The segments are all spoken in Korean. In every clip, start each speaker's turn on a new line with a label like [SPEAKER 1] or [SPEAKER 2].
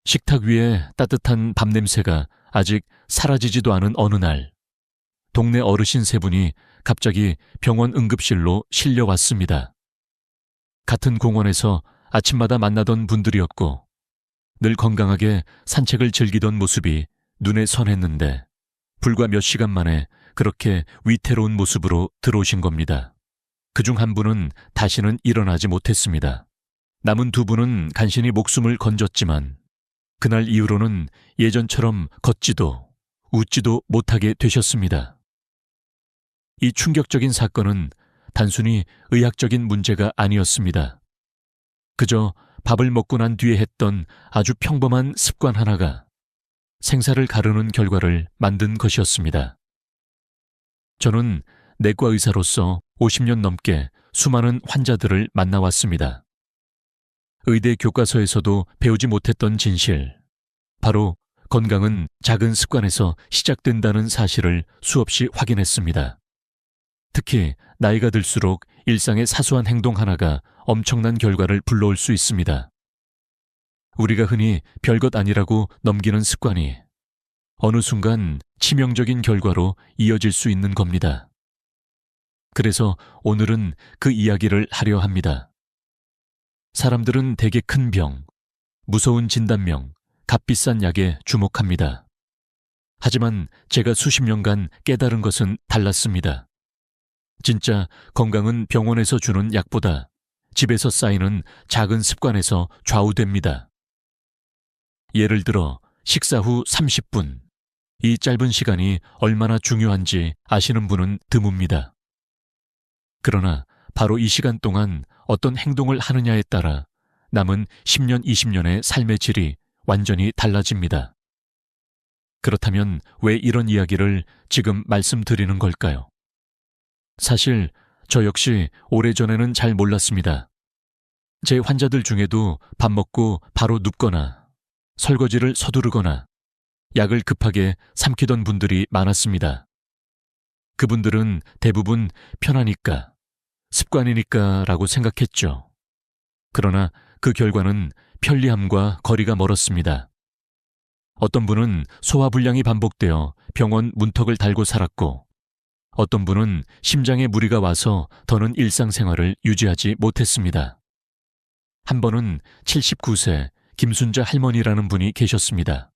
[SPEAKER 1] 식탁 위에 따뜻한 밥 냄새가 아직 사라지지도 않은 어느 날, 동네 어르신 세 분이 갑자기 병원 응급실로 실려왔습니다. 같은 공원에서 아침마다 만나던 분들이었고, 늘 건강하게 산책을 즐기던 모습이 눈에 선했는데, 불과 몇 시간 만에 그렇게 위태로운 모습으로 들어오신 겁니다. 그중 한 분은 다시는 일어나지 못했습니다. 남은 두 분은 간신히 목숨을 건졌지만, 그날 이후로는 예전처럼 걷지도 웃지도 못하게 되셨습니다. 이 충격적인 사건은 단순히 의학적인 문제가 아니었습니다. 그저 밥을 먹고 난 뒤에 했던 아주 평범한 습관 하나가 생사를 가르는 결과를 만든 것이었습니다. 저는 내과 의사로서 50년 넘게 수많은 환자들을 만나왔습니다. 의대 교과서에서도 배우지 못했던 진실, 바로 건강은 작은 습관에서 시작된다는 사실을 수없이 확인했습니다. 특히 나이가 들수록 일상의 사소한 행동 하나가 엄청난 결과를 불러올 수 있습니다. 우리가 흔히 별것 아니라고 넘기는 습관이 어느 순간 치명적인 결과로 이어질 수 있는 겁니다. 그래서 오늘은 그 이야기를 하려 합니다. 사람들은 대개 큰 병, 무서운 진단명, 값비싼 약에 주목합니다. 하지만 제가 수십 년간 깨달은 것은 달랐습니다. 진짜 건강은 병원에서 주는 약보다 집에서 쌓이는 작은 습관에서 좌우됩니다. 예를 들어 식사 후 30분, 이 짧은 시간이 얼마나 중요한지 아시는 분은 드뭅니다. 그러나 바로 이 시간 동안 어떤 행동을 하느냐에 따라 남은 10년, 20년의 삶의 질이 완전히 달라집니다. 그렇다면 왜 이런 이야기를 지금 말씀드리는 걸까요? 사실 저 역시 오래전에는 잘 몰랐습니다. 제 환자들 중에도 밥 먹고 바로 눕거나 설거지를 서두르거나 약을 급하게 삼키던 분들이 많았습니다. 그분들은 대부분 편하니까, 습관이니까 라고 생각했죠. 그러나 그 결과는 편리함과 거리가 멀었습니다. 어떤 분은 소화불량이 반복되어 병원 문턱을 달고 살았고, 어떤 분은 심장에 무리가 와서 더는 일상생활을 유지하지 못했습니다. 한 번은 79세 김순자 할머니라는 분이 계셨습니다.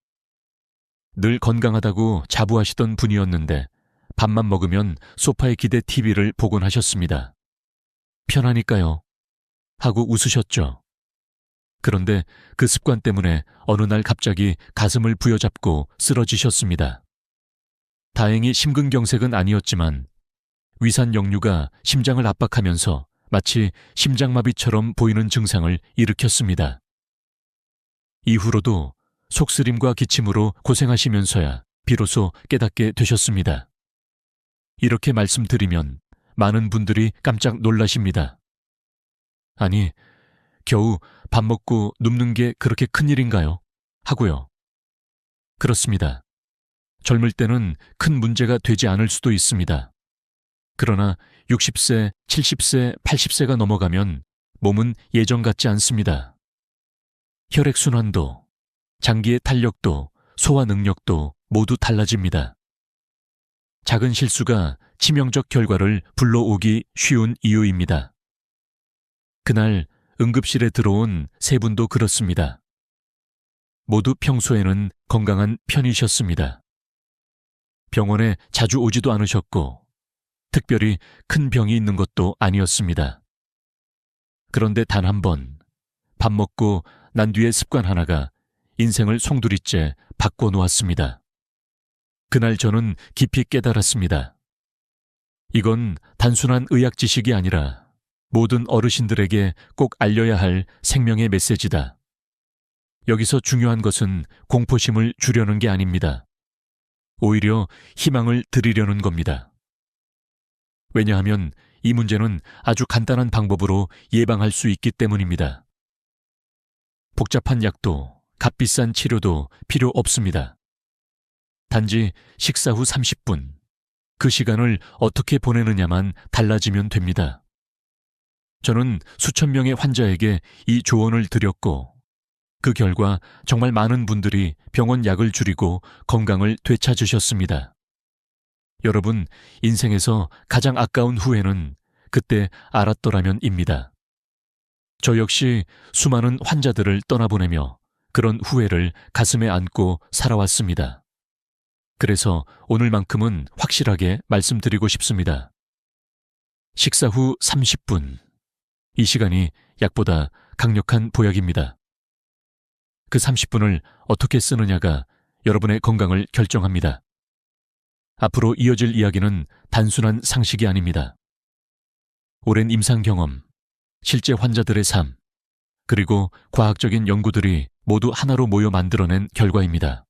[SPEAKER 1] 늘 건강하다고 자부하시던 분이었는데 밥만 먹으면 소파에 기대 TV를 보곤 하셨습니다. 편하니까요 하고 웃으셨죠. 그런데 그 습관 때문에 어느 날 갑자기 가슴을 부여잡고 쓰러지셨습니다. 다행히 심근경색은 아니었지만 위산 역류가 심장을 압박하면서 마치 심장마비처럼 보이는 증상을 일으켰습니다. 이후로도 속쓰림과 기침으로 고생하시면서야 비로소 깨닫게 되셨습니다. 이렇게 말씀드리면 많은 분들이 깜짝 놀라십니다. 아니, 겨우 밥 먹고 눕는 게 그렇게 큰일인가요? 하고요. 그렇습니다. 젊을 때는 큰 문제가 되지 않을 수도 있습니다. 그러나 60세, 70세, 80세가 넘어가면 몸은 예전 같지 않습니다. 혈액순환도, 장기의 탄력도, 소화 능력도 모두 달라집니다. 작은 실수가 치명적 결과를 불러오기 쉬운 이유입니다. 그날 응급실에 들어온 세 분도 그렇습니다. 모두 평소에는 건강한 편이셨습니다. 병원에 자주 오지도 않으셨고, 특별히 큰 병이 있는 것도 아니었습니다. 그런데 단 한 번, 밥 먹고 난 뒤의 습관 하나가 인생을 송두리째 바꿔놓았습니다. 그날 저는 깊이 깨달았습니다. 이건 단순한 의학 지식이 아니라 모든 어르신들에게 꼭 알려야 할 생명의 메시지다. 여기서 중요한 것은 공포심을 주려는 게 아닙니다. 오히려 희망을 드리려는 겁니다. 왜냐하면 이 문제는 아주 간단한 방법으로 예방할 수 있기 때문입니다. 복잡한 약도 값비싼 치료도 필요 없습니다. 단지 식사 후 30분, 그 시간을 어떻게 보내느냐만 달라지면 됩니다. 저는 수천 명의 환자에게 이 조언을 드렸고, 그 결과 정말 많은 분들이 병원 약을 줄이고 건강을 되찾으셨습니다. 여러분, 인생에서 가장 아까운 후회는 그때 알았더라면입니다. 저 역시 수많은 환자들을 떠나보내며 그런 후회를 가슴에 안고 살아왔습니다. 그래서 오늘만큼은 확실하게 말씀드리고 싶습니다. 식사 후 30분. 이 시간이 약보다 강력한 보약입니다. 그 30분을 어떻게 쓰느냐가 여러분의 건강을 결정합니다. 앞으로 이어질 이야기는 단순한 상식이 아닙니다. 오랜 임상 경험, 실제 환자들의 삶, 그리고 과학적인 연구들이 모두 하나로 모여 만들어낸 결과입니다.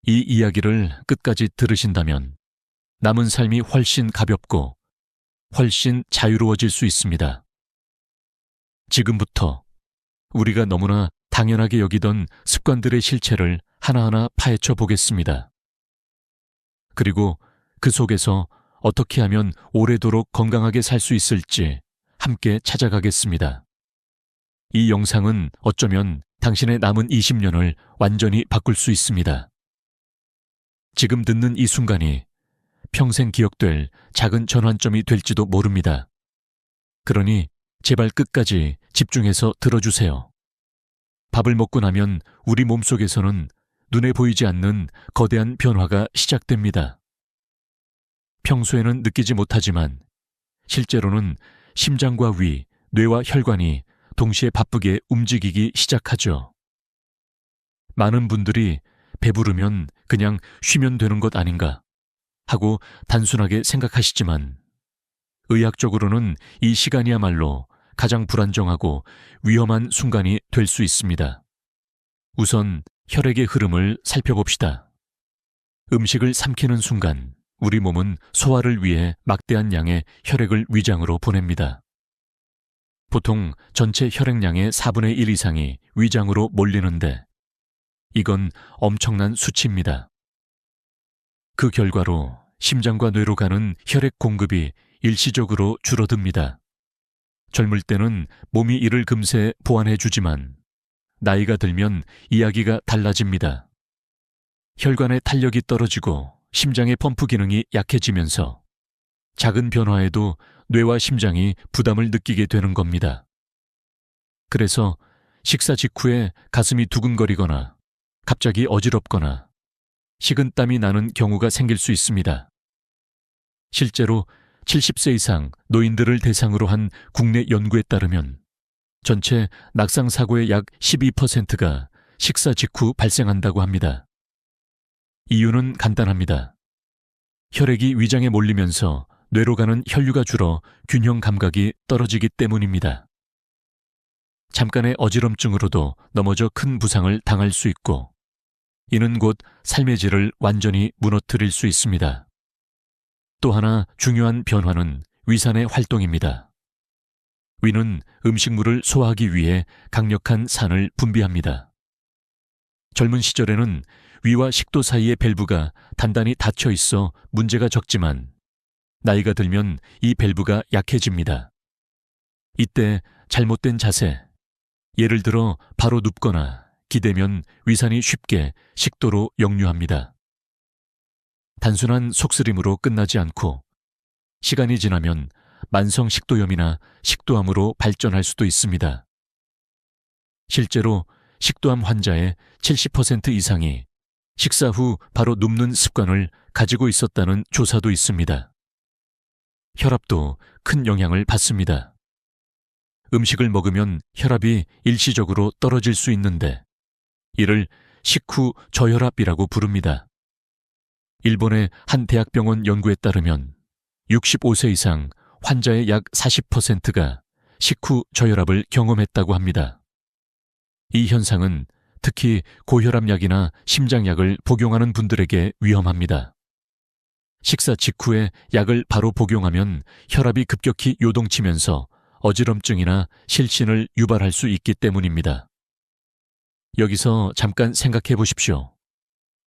[SPEAKER 1] 이 이야기를 끝까지 들으신다면 남은 삶이 훨씬 가볍고 훨씬 자유로워질 수 있습니다. 지금부터 우리가 너무나 당연하게 여기던 습관들의 실체를 하나하나 파헤쳐 보겠습니다. 그리고 그 속에서 어떻게 하면 오래도록 건강하게 살 수 있을지 함께 찾아가겠습니다. 이 영상은 어쩌면 당신의 남은 20년을 완전히 바꿀 수 있습니다. 지금 듣는 이 순간이 평생 기억될 작은 전환점이 될지도 모릅니다. 그러니 제발 끝까지 집중해서 들어주세요. 밥을 먹고 나면 우리 몸속에서는 눈에 보이지 않는 거대한 변화가 시작됩니다. 평소에는 느끼지 못하지만 실제로는 심장과 위, 뇌와 혈관이 동시에 바쁘게 움직이기 시작하죠. 많은 분들이 배부르면 그냥 쉬면 되는 것 아닌가 하고 단순하게 생각하시지만 의학적으로는 이 시간이야말로 가장 불안정하고 위험한 순간이 될 수 있습니다. 우선 혈액의 흐름을 살펴봅시다. 음식을 삼키는 순간 우리 몸은 소화를 위해 막대한 양의 혈액을 위장으로 보냅니다. 보통 전체 혈액량의 4분의 1 이상이 위장으로 몰리는데 이건 엄청난 수치입니다. 그 결과로 심장과 뇌로 가는 혈액 공급이 일시적으로 줄어듭니다. 젊을 때는 몸이 이를 금세 보완해주지만 나이가 들면 이야기가 달라집니다. 혈관의 탄력이 떨어지고 심장의 펌프 기능이 약해지면서 작은 변화에도 뇌와 심장이 부담을 느끼게 되는 겁니다. 그래서 식사 직후에 가슴이 두근거리거나 갑자기 어지럽거나 식은땀이 나는 경우가 생길 수 있습니다. 실제로 70세 이상 노인들을 대상으로 한 국내 연구에 따르면 전체 낙상 사고의 약 12%가 식사 직후 발생한다고 합니다. 이유는 간단합니다. 혈액이 위장에 몰리면서 뇌로 가는 혈류가 줄어 균형 감각이 떨어지기 때문입니다. 잠깐의 어지럼증으로도 넘어져 큰 부상을 당할 수 있고 이는 곧 삶의 질을 완전히 무너뜨릴 수 있습니다. 또 하나 중요한 변화는 위산의 활동입니다. 위는 음식물을 소화하기 위해 강력한 산을 분비합니다. 젊은 시절에는 위와 식도 사이의 밸브가 단단히 닫혀 있어 문제가 적지만 나이가 들면 이 밸브가 약해집니다. 이때 잘못된 자세, 예를 들어 바로 눕거나 기대면 위산이 쉽게 식도로 역류합니다. 단순한 속쓰림으로 끝나지 않고 시간이 지나면 만성 식도염이나 식도암으로 발전할 수도 있습니다. 실제로 식도암 환자의 70% 이상이 식사 후 바로 눕는 습관을 가지고 있었다는 조사도 있습니다. 혈압도 큰 영향을 받습니다. 음식을 먹으면 혈압이 일시적으로 떨어질 수 있는데 이를 식후 저혈압이라고 부릅니다. 일본의 한 대학병원 연구에 따르면 65세 이상 환자의 약 40%가 식후 저혈압을 경험했다고 합니다. 이 현상은 특히 고혈압약이나 심장약을 복용하는 분들에게 위험합니다. 식사 직후에 약을 바로 복용하면 혈압이 급격히 요동치면서 어지럼증이나 실신을 유발할 수 있기 때문입니다. 여기서 잠깐 생각해 보십시오.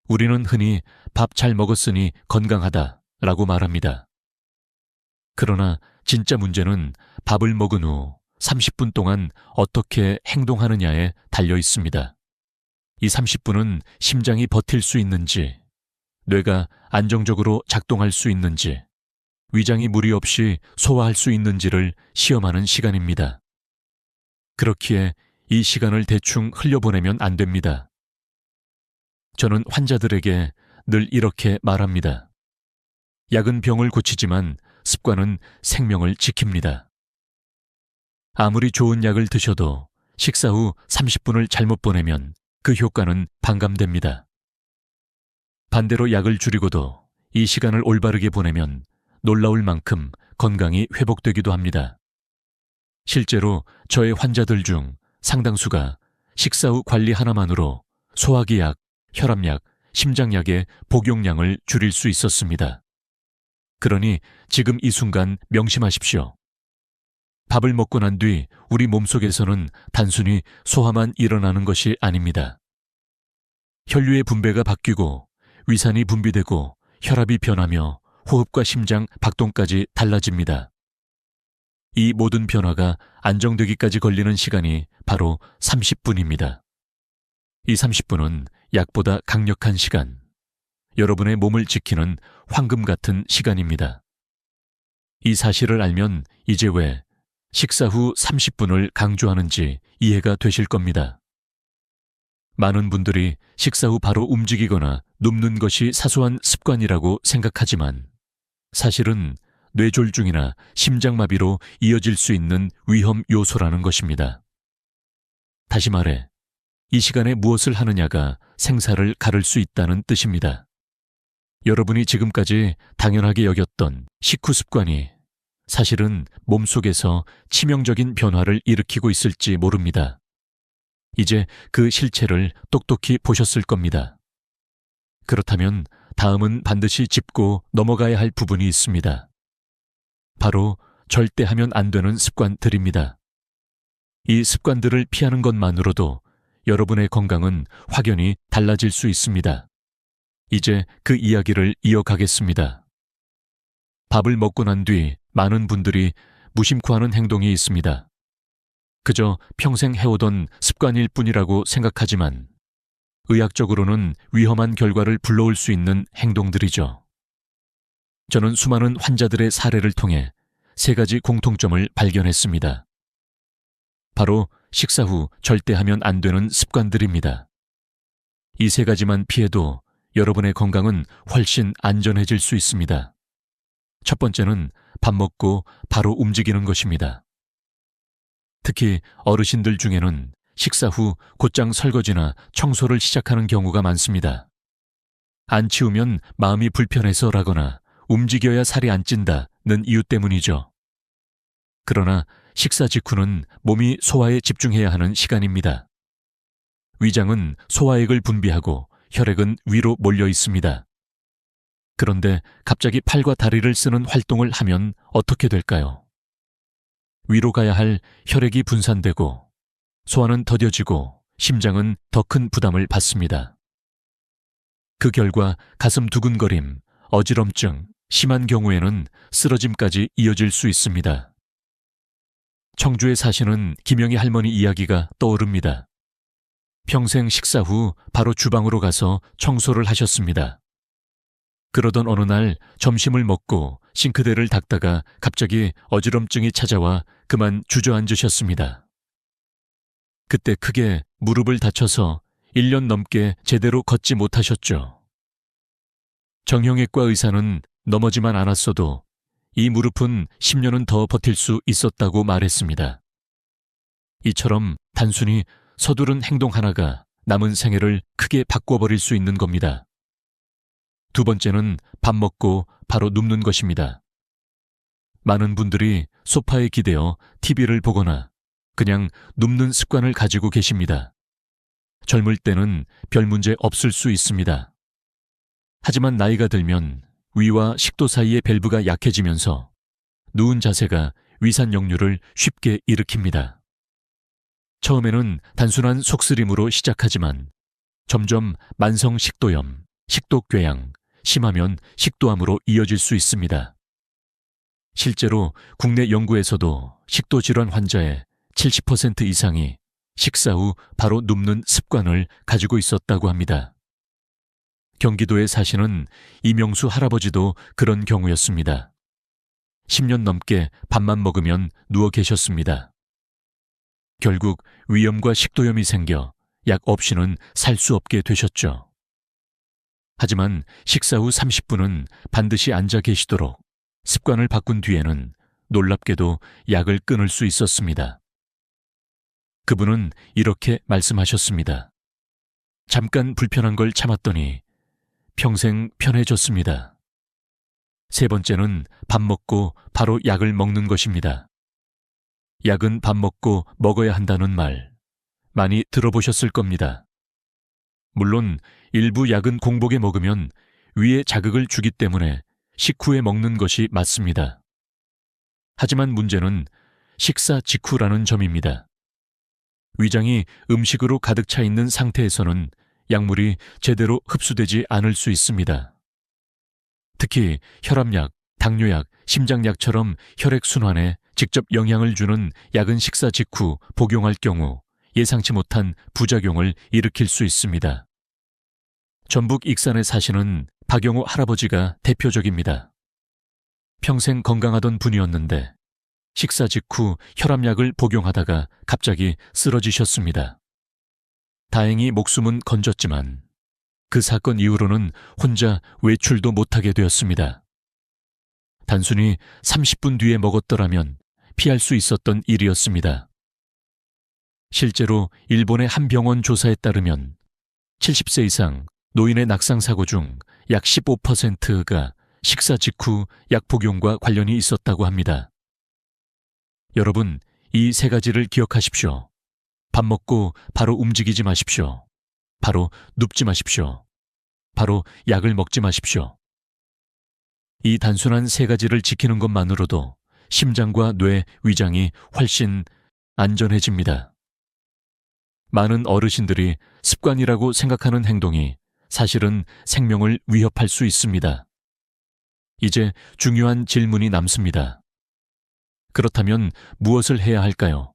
[SPEAKER 1] 우리는 흔히 밥 잘 먹었으니 건강하다라고 말합니다. 그러나 진짜 문제는 밥을 먹은 후 30분 동안 어떻게 행동하느냐에 달려 달려 있습니다. 이 30분은 심장이 버틸 수 있는지, 뇌가 안정적으로 작동할 수 있는지, 위장이 무리 없이 소화할 수 있는지를 시험하는 시간입니다. 그렇기에 이 시간을 대충 흘려보내면 안 됩니다. 저는 환자들에게 늘 이렇게 말합니다. 약은 병을 고치지만 습관은 생명을 지킵니다. 아무리 좋은 약을 드셔도 식사 후 30분을 잘못 보내면 그 효과는 반감됩니다. 반대로 약을 줄이고도 이 시간을 올바르게 보내면 놀라울 만큼 건강이 회복되기도 합니다. 실제로 저의 환자들 중 상당수가 식사 후 관리 하나만으로 소화기 약, 혈압약, 심장약의 복용량을 줄일 수 있었습니다. 그러니 지금 이 순간 명심하십시오. 밥을 먹고 난 뒤 우리 몸속에서는 단순히 소화만 일어나는 것이 아닙니다. 혈류의 분배가 바뀌고 위산이 분비되고 혈압이 변하며 호흡과 심장 박동까지 달라집니다. 이 모든 변화가 안정되기까지 걸리는 시간이 바로 30분입니다. 이 30분은 약보다 강력한 시간, 여러분의 몸을 지키는 황금 같은 시간입니다. 이 사실을 알면 이제 왜 식사 후 30분을 강조하는지 이해가 되실 겁니다. 많은 분들이 식사 후 바로 움직이거나 눕는 것이 사소한 습관이라고 생각하지만 사실은 뇌졸중이나 심장마비로 이어질 수 있는 위험 요소라는 것입니다. 다시 말해, 이 시간에 무엇을 하느냐가 생사를 가를 수 있다는 뜻입니다. 여러분이 지금까지 당연하게 여겼던 식후 습관이 사실은 몸속에서 치명적인 변화를 일으키고 있을지 모릅니다. 이제 그 실체를 똑똑히 보셨을 겁니다. 그렇다면 다음은 반드시 짚고 넘어가야 할 부분이 있습니다. 바로 절대 하면 안 되는 습관들입니다. 이 습관들을 피하는 것만으로도 여러분의 건강은 확연히 달라질 수 있습니다. 이제 그 이야기를 이어가겠습니다. 밥을 먹고 난 뒤 많은 분들이 무심코 하는 행동이 있습니다. 그저 평생 해오던 습관일 뿐이라고 생각하지만 의학적으로는 위험한 결과를 불러올 수 있는 행동들이죠. 저는 수많은 환자들의 사례를 통해 3가지 공통점을 발견했습니다. 바로 식사 후 절대 하면 안 되는 습관들입니다. 이 3가지만 피해도 여러분의 건강은 훨씬 안전해질 수 있습니다. 첫 번째는 밥 먹고 바로 움직이는 것입니다. 특히 어르신들 중에는 식사 후 곧장 설거지나 청소를 시작하는 경우가 많습니다. 안 치우면 마음이 불편해서라거나 움직여야 살이 안 찐다는 이유 때문이죠. 그러나 식사 직후는 몸이 소화에 집중해야 하는 시간입니다. 위장은 소화액을 분비하고 혈액은 위로 몰려 있습니다. 그런데 갑자기 팔과 다리를 쓰는 활동을 하면 어떻게 될까요? 위로 가야 할 혈액이 분산되고 소화는 더뎌지고 심장은 더 큰 부담을 받습니다. 그 결과 가슴 두근거림, 어지럼증, 심한 경우에는 쓰러짐까지 이어질 수 있습니다. 청주에 사시는 김영희 할머니 이야기가 떠오릅니다. 평생 식사 후 바로 주방으로 가서 청소를 하셨습니다. 그러던 어느 날 점심을 먹고 싱크대를 닦다가 갑자기 어지럼증이 찾아와 그만 주저앉으셨습니다. 그때 크게 무릎을 다쳐서 1년 넘게 제대로 걷지 못하셨죠. 정형외과 의사는 넘어지만 않았어도 이 무릎은 10년은 더 버틸 수 있었다고 말했습니다. 이처럼 단순히 서두른 행동 하나가 남은 생애를 크게 바꿔버릴 수 있는 겁니다. 두 번째는 밥 먹고 바로 눕는 것입니다. 많은 분들이 소파에 기대어 TV를 보거나 그냥 눕는 습관을 가지고 계십니다. 젊을 때는 별 문제 없을 수 있습니다. 하지만 나이가 들면 위와 식도 사이의 밸브가 약해지면서 누운 자세가 위산 역류를 쉽게 일으킵니다. 처음에는 단순한 속쓰림으로 시작하지만 점점 만성 식도염, 식도궤양, 심하면 식도암으로 이어질 수 있습니다. 실제로 국내 연구에서도 식도질환 환자의 70% 이상이 식사 후 바로 눕는 습관을 가지고 있었다고 합니다. 경기도에 사시는 이명수 할아버지도 그런 경우였습니다. 10년 넘게 밥만 먹으면 누워 계셨습니다. 결국 위염과 식도염이 생겨 약 없이는 살 수 없게 되셨죠. 하지만 식사 후 30분은 반드시 앉아 계시도록 습관을 바꾼 뒤에는 놀랍게도 약을 끊을 수 있었습니다. 그분은 이렇게 말씀하셨습니다. 잠깐 불편한 걸 참았더니 평생 편해졌습니다. 세 번째는 밥 먹고 바로 약을 먹는 것입니다. 약은 밥 먹고 먹어야 한다는 말 많이 들어보셨을 겁니다. 물론 일부 약은 공복에 먹으면 위에 자극을 주기 때문에 식후에 먹는 것이 맞습니다. 하지만 문제는 식사 직후라는 점입니다. 위장이 음식으로 가득 차 있는 상태에서는 약물이 제대로 흡수되지 않을 수 있습니다. 특히 혈압약, 당뇨약, 심장약처럼 혈액순환에 직접 영향을 주는 약은 식사 직후 복용할 경우 예상치 못한 부작용을 일으킬 수 있습니다. 전북 익산에 사시는 박영호 할아버지가 대표적입니다. 평생 건강하던 분이었는데 식사 직후 혈압약을 복용하다가 갑자기 쓰러지셨습니다. 다행히 목숨은 건졌지만 그 사건 이후로는 혼자 외출도 못하게 되었습니다. 단순히 30분 뒤에 먹었더라면 피할 수 있었던 일이었습니다. 실제로 일본의 한 병원 조사에 따르면 70세 이상 노인의 낙상사고 중 약 15%가 식사 직후 약 복용과 관련이 있었다고 합니다. 여러분, 이 세 가지를 기억하십시오. 밥 먹고 바로 움직이지 마십시오. 바로 눕지 마십시오. 바로 약을 먹지 마십시오. 이 단순한 세 가지를 지키는 것만으로도 심장과 뇌, 위장이 훨씬 안전해집니다. 많은 어르신들이 습관이라고 생각하는 행동이 사실은 생명을 위협할 수 있습니다. 이제 중요한 질문이 남습니다. 그렇다면 무엇을 해야 할까요?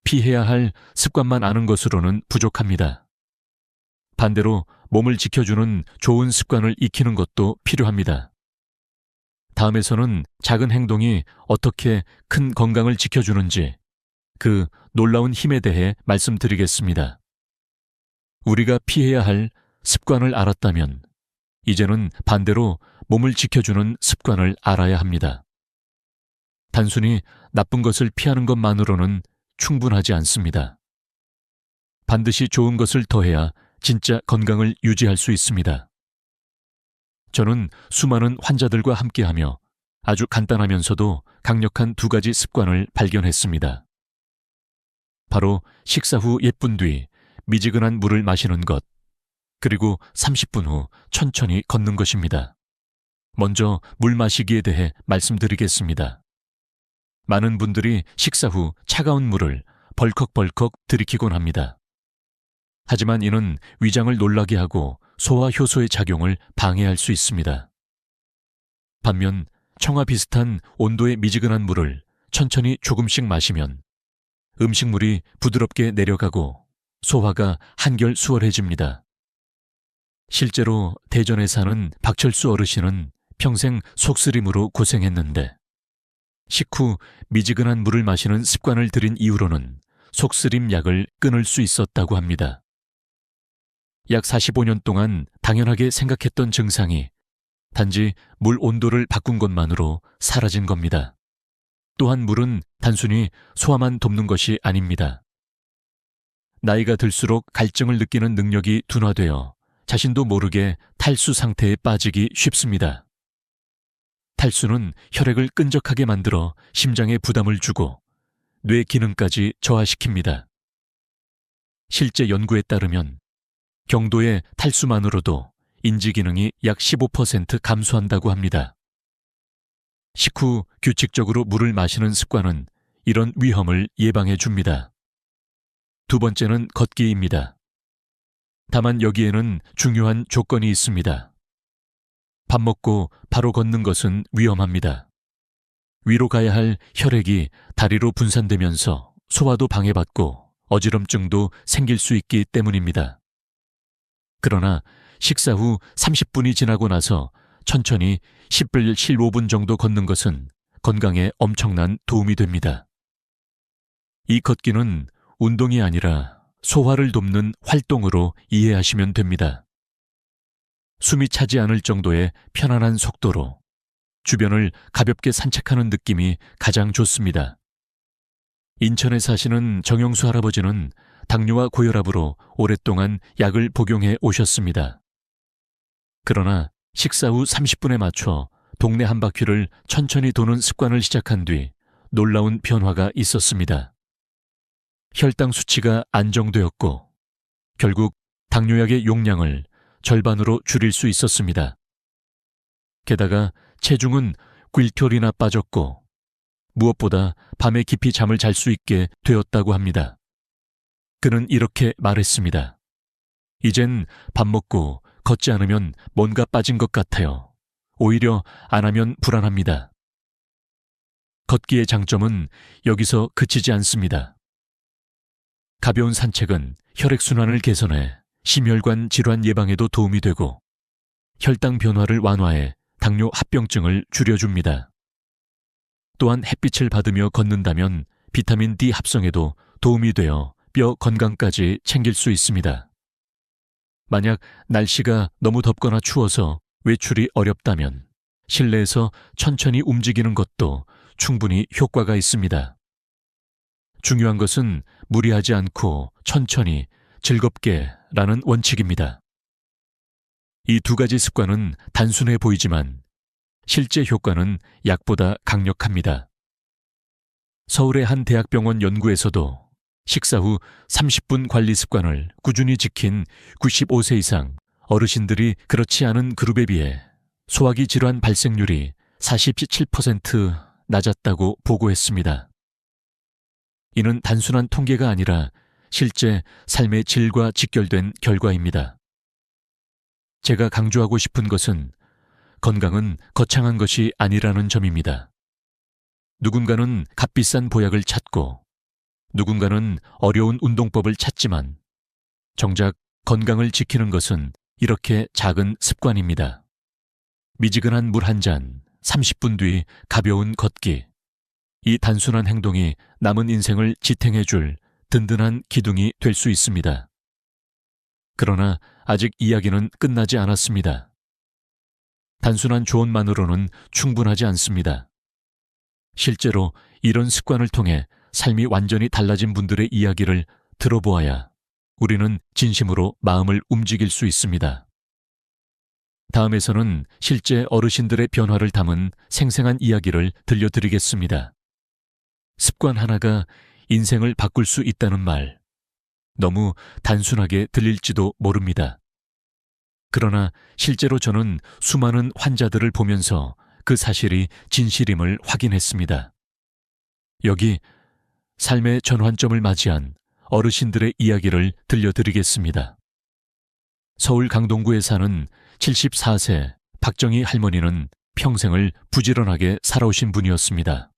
[SPEAKER 1] 피해야 할 습관만 아는 것으로는 부족합니다. 반대로 몸을 지켜주는 좋은 습관을 익히는 것도 필요합니다. 다음에서는 작은 행동이 어떻게 큰 건강을 지켜주는지 그 놀라운 힘에 대해 말씀드리겠습니다. 우리가 피해야 할 습관을 알았다면 이제는 반대로 몸을 지켜주는 습관을 알아야 합니다. 단순히 나쁜 것을 피하는 것만으로는 충분하지 않습니다. 반드시 좋은 것을 더해야 진짜 건강을 유지할 수 있습니다. 저는 수많은 환자들과 함께하며 아주 간단하면서도 강력한 두 가지 습관을 발견했습니다. 바로 식사 후 예쁜 뒤 미지근한 물을 마시는 것, 그리고 30분 후 천천히 걷는 것입니다. 먼저 물 마시기에 대해 말씀드리겠습니다. 많은 분들이 식사 후 차가운 물을 벌컥벌컥 들이키곤 합니다. 하지만 이는 위장을 놀라게 하고 소화 효소의 작용을 방해할 수 있습니다. 반면 청아 비슷한 온도의 미지근한 물을 천천히 조금씩 마시면 음식물이 부드럽게 내려가고 소화가 한결 수월해집니다. 실제로 대전에 사는 박철수 어르신은 평생 속쓰림으로 고생했는데 식후 미지근한 물을 마시는 습관을 들인 이후로는 속쓰림 약을 끊을 수 있었다고 합니다. 약 45년 동안 당연하게 생각했던 증상이 단지 물 온도를 바꾼 것만으로 사라진 겁니다. 또한 물은 단순히 소화만 돕는 것이 아닙니다. 나이가 들수록 갈증을 느끼는 능력이 둔화되어 자신도 모르게 탈수 상태에 빠지기 쉽습니다. 탈수는 혈액을 끈적하게 만들어 심장에 부담을 주고 뇌 기능까지 저하시킵니다. 실제 연구에 따르면 경도의 탈수만으로도 인지 기능이 약 15% 감소한다고 합니다. 식후 규칙적으로 물을 마시는 습관은 이런 위험을 예방해 줍니다. 두 번째는 걷기입니다. 다만 여기에는 중요한 조건이 있습니다. 밥 먹고 바로 걷는 것은 위험합니다. 위로 가야 할 혈액이 다리로 분산되면서 소화도 방해받고 어지럼증도 생길 수 있기 때문입니다. 그러나 식사 후 30분이 지나고 나서 천천히 10분, 15분 정도 걷는 것은 건강에 엄청난 도움이 됩니다. 이 걷기는 운동이 아니라 소화를 돕는 활동으로 이해하시면 됩니다. 숨이 차지 않을 정도의 편안한 속도로 주변을 가볍게 산책하는 느낌이 가장 좋습니다. 인천에 사시는 정영수 할아버지는 당뇨와 고혈압으로 오랫동안 약을 복용해 오셨습니다. 그러나 식사 후 30분에 맞춰 동네 한 바퀴를 천천히 도는 습관을 시작한 뒤 놀라운 변화가 있었습니다. 혈당 수치가 안정되었고 결국 당뇨약의 용량을 절반으로 줄일 수 있었습니다. 게다가 체중은 근톨이나 빠졌고 무엇보다 밤에 깊이 잠을 잘 수 있게 되었다고 합니다. 그는 이렇게 말했습니다. 이젠 밥 먹고 걷지 않으면 뭔가 빠진 것 같아요. 오히려 안 하면 불안합니다. 걷기의 장점은 여기서 그치지 않습니다. 가벼운 산책은 혈액순환을 개선해 심혈관 질환 예방에도 도움이 되고 혈당 변화를 완화해 당뇨 합병증을 줄여줍니다. 또한 햇빛을 받으며 걷는다면 비타민 D 합성에도 도움이 되어 뼈 건강까지 챙길 수 있습니다. 만약 날씨가 너무 덥거나 추워서 외출이 어렵다면 실내에서 천천히 움직이는 것도 충분히 효과가 있습니다. 중요한 것은 무리하지 않고 천천히 즐겁게 라는 원칙입니다. 이 두 가지 습관은 단순해 보이지만 실제 효과는 약보다 강력합니다. 서울의 한 대학병원 연구에서도 식사 후 30분 관리 습관을 꾸준히 지킨 95세 이상 어르신들이 그렇지 않은 그룹에 비해 소화기 질환 발생률이 47% 낮았다고 보고했습니다. 이는 단순한 통계가 아니라 실제 삶의 질과 직결된 결과입니다. 제가 강조하고 싶은 것은 건강은 거창한 것이 아니라는 점입니다. 누군가는 값비싼 보약을 찾고 누군가는 어려운 운동법을 찾지만 정작 건강을 지키는 것은 이렇게 작은 습관입니다. 미지근한 물 한 잔, 30분 뒤 가벼운 걷기. 이 단순한 행동이 남은 인생을 지탱해줄 든든한 기둥이 될 수 있습니다. 그러나 아직 이야기는 끝나지 않았습니다. 단순한 조언만으로는 충분하지 않습니다. 실제로 이런 습관을 통해 삶이 완전히 달라진 분들의 이야기를 들어보아야 우리는 진심으로 마음을 움직일 수 있습니다. 다음에서는 실제 어르신들의 변화를 담은 생생한 이야기를 들려드리겠습니다. 습관 하나가 인생을 바꿀 수 있다는 말, 너무 단순하게 들릴지도 모릅니다. 그러나 실제로 저는 수많은 환자들을 보면서 그 사실이 진실임을 확인했습니다. 여기 삶의 전환점을 맞이한 어르신들의 이야기를 들려드리겠습니다. 서울 강동구에 사는 74세 박정희 할머니는 평생을 부지런하게 살아오신 분이었습니다.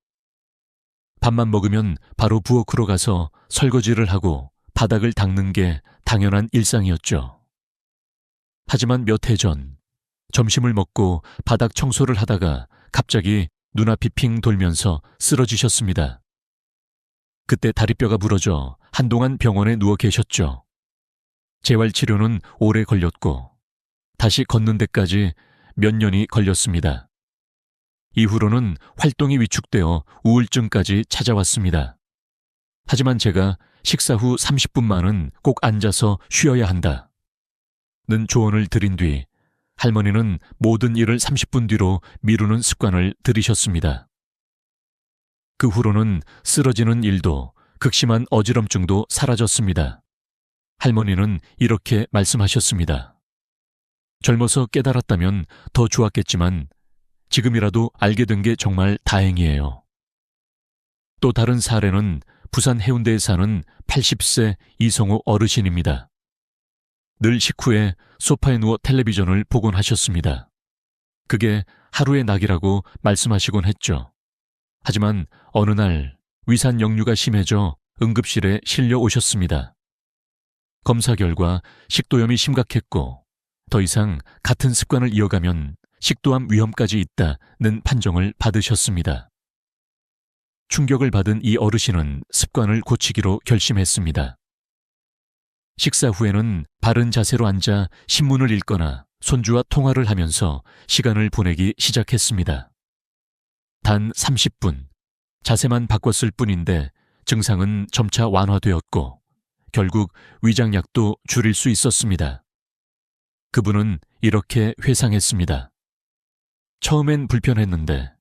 [SPEAKER 1] 밥만 먹으면 바로 부엌으로 가서 설거지를 하고 바닥을 닦는 게 당연한 일상이었죠. 하지만 몇 해 전 점심을 먹고 바닥 청소를 하다가 갑자기 눈앞이 핑 돌면서 쓰러지셨습니다. 그때 다리뼈가 부러져 한동안 병원에 누워 계셨죠. 재활치료는 오래 걸렸고 다시 걷는 데까지 몇 년이 걸렸습니다. 이후로는 활동이 위축되어 우울증까지 찾아왔습니다. 하지만 제가 식사 후 30분만은 꼭 앉아서 쉬어야 한다는 조언을 드린 뒤 할머니는 모든 일을 30분 뒤로 미루는 습관을 들이셨습니다. 그 후로는 쓰러지는 일도 극심한 어지럼증도 사라졌습니다. 할머니는 이렇게 말씀하셨습니다. 젊어서 깨달았다면 더 좋았겠지만 지금이라도 알게 된 게 정말 다행이에요. 또 다른 사례는 부산 해운대에 사는 80세 이성호 어르신입니다. 늘 식후에 소파에 누워 텔레비전을 보곤 하셨습니다. 그게 하루의 낙이라고 말씀하시곤 했죠. 하지만 어느 날 위산 역류가 심해져 응급실에 실려 오셨습니다. 검사 결과 식도염이 심각했고 더 이상 같은 습관을 이어가면 식도암 위험까지 있다는 판정을 받으셨습니다. 충격을 받은 이 어르신은 습관을 고치기로 결심했습니다. 식사 후에는 바른 자세로 앉아 신문을 읽거나 손주와 통화를 하면서 시간을 보내기 시작했습니다. 단 30분, 자세만 바꿨을 뿐인데 증상은 점차 완화되었고 결국 위장약도 줄일 수 있었습니다. 그분은 이렇게 회상했습니다. 처음엔 불편했는데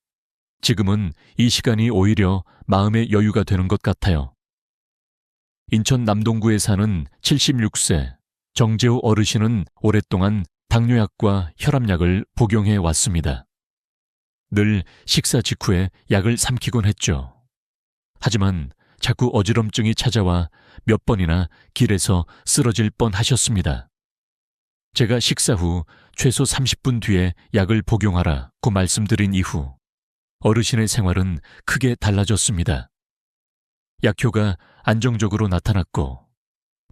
[SPEAKER 1] 지금은 이 시간이 오히려 마음의 여유가 되는 것 같아요. 인천 남동구에 사는 76세 정재호 어르신은 오랫동안 당뇨약과 혈압약을 복용해 왔습니다. 늘 식사 직후에 약을 삼키곤 했죠. 하지만 자꾸 어지럼증이 찾아와 몇 번이나 길에서 쓰러질 뻔하셨습니다. 제가 식사 후 최소 30분 뒤에 약을 복용하라고 말씀드린 이후 어르신의 생활은 크게 달라졌습니다. 약효가 안정적으로 나타났고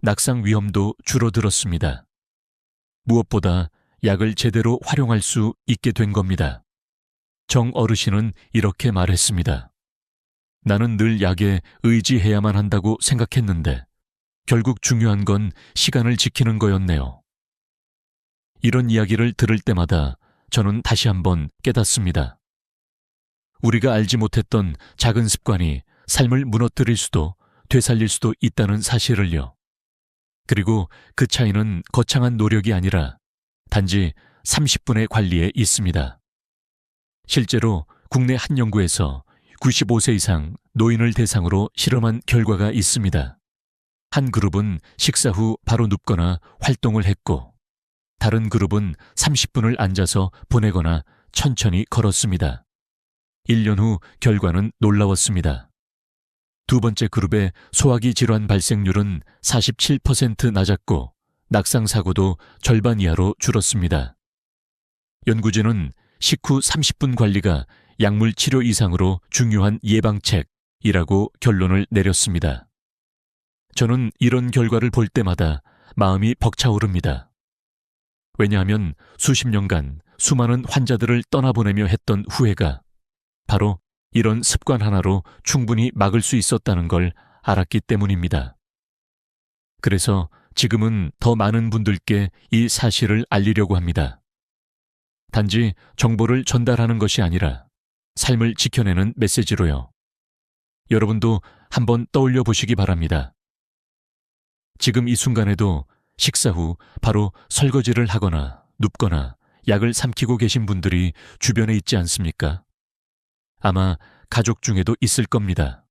[SPEAKER 1] 낙상 위험도 줄어들었습니다. 무엇보다 약을 제대로 활용할 수 있게 된 겁니다. 정 어르신은 이렇게 말했습니다. 나는 늘 약에 의지해야만 한다고 생각했는데 결국 중요한 건 시간을 지키는 거였네요. 이런 이야기를 들을 때마다 저는 다시 한번 깨닫습니다. 우리가 알지 못했던 작은 습관이 삶을 무너뜨릴 수도 되살릴 수도 있다는 사실을요. 그리고 그 차이는 거창한 노력이 아니라 단지 30분의 관리에 있습니다. 실제로 국내 한 연구에서 95세 이상 노인을 대상으로 실험한 결과가 있습니다. 한 그룹은 식사 후 바로 눕거나 활동을 했고 다른 그룹은 30분을 앉아서 보내거나 천천히 걸었습니다. 1년 후 결과는 놀라웠습니다. 두 번째 그룹의 소화기 질환 발생률은 47% 낮았고 낙상 사고도 절반 이하로 줄었습니다. 연구진은 식후 30분 관리가 약물 치료 이상으로 중요한 예방책이라고 결론을 내렸습니다. 저는 이런 결과를 볼 때마다 마음이 벅차오릅니다. 왜냐하면 수십 년간 수많은 환자들을 떠나보내며 했던 후회가 바로 이런 습관 하나로 충분히 막을 수 있었다는 걸 알았기 때문입니다. 그래서 지금은 더 많은 분들께 이 사실을 알리려고 합니다. 단지 정보를 전달하는 것이 아니라 삶을 지켜내는 메시지로요. 여러분도 한번 떠올려 보시기 바랍니다. 지금 이 순간에도 식사 후 바로 설거지를 하거나 눕거나 약을 삼키고 계신 분들이 주변에 있지 않습니까? 아마 가족 중에도 있을 겁니다.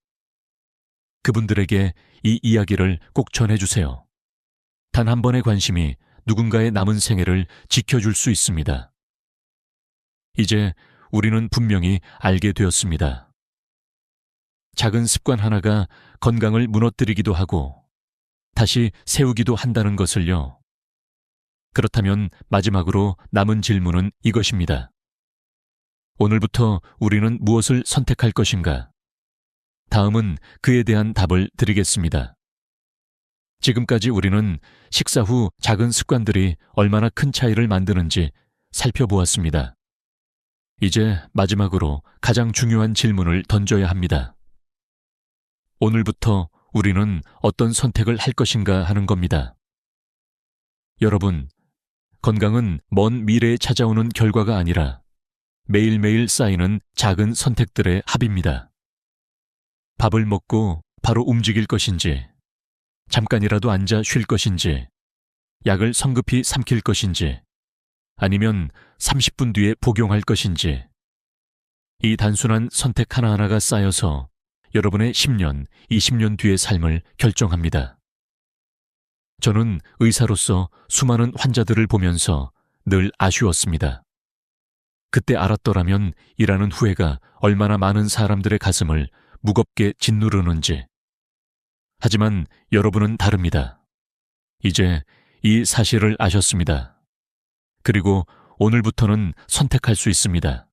[SPEAKER 1] 그분들에게 이 이야기를 꼭 전해주세요. 단 한 번의 관심이 누군가의 남은 생애를 지켜줄 수 있습니다. 이제 우리는 분명히 알게 되었습니다. 작은 습관 하나가 건강을 무너뜨리기도 하고 다시 세우기도 한다는 것을요. 그렇다면 마지막으로 남은 질문은 이것입니다. 오늘부터 우리는 무엇을 선택할 것인가? 다음은 그에 대한 답을 드리겠습니다. 지금까지 우리는 식사 후 작은 습관들이 얼마나 큰 차이를 만드는지 살펴보았습니다. 이제 마지막으로 가장 중요한 질문을 던져야 합니다. 오늘부터 우리는 어떤 선택을 할 것인가 하는 겁니다. 여러분, 건강은 먼 미래에 찾아오는 결과가 아니라 매일매일 쌓이는 작은 선택들의 합입니다. 밥을 먹고 바로 움직일 것인지, 잠깐이라도 앉아 쉴 것인지, 약을 성급히 삼킬 것인지, 아니면 30분 뒤에 복용할 것인지, 이 단순한 선택 하나하나가 쌓여서 여러분의 10년, 20년 뒤의 삶을 결정합니다. 저는 의사로서 수많은 환자들을 보면서 늘 아쉬웠습니다. 그때 알았더라면 이라는 후회가 얼마나 많은 사람들의 가슴을 무겁게 짓누르는지. 하지만 여러분은 다릅니다. 이제 이 사실을 아셨습니다. 그리고 오늘부터는 선택할 수 있습니다.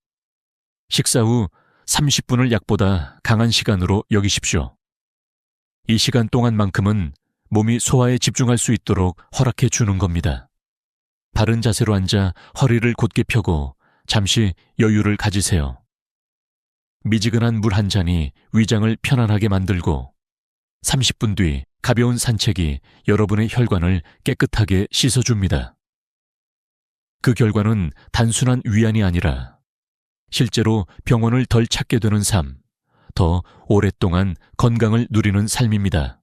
[SPEAKER 1] 식사 후 30분을 약보다 강한 시간으로 여기십시오. 이 시간 동안만큼은 몸이 소화에 집중할 수 있도록 허락해 주는 겁니다. 바른 자세로 앉아 허리를 곧게 펴고 잠시 여유를 가지세요. 미지근한 물 한 잔이 위장을 편안하게 만들고 30분 뒤 가벼운 산책이 여러분의 혈관을 깨끗하게 씻어줍니다. 그 결과는 단순한 위안이 아니라 실제로 병원을 덜 찾게 되는 삶, 더 오랫동안 건강을 누리는 삶입니다.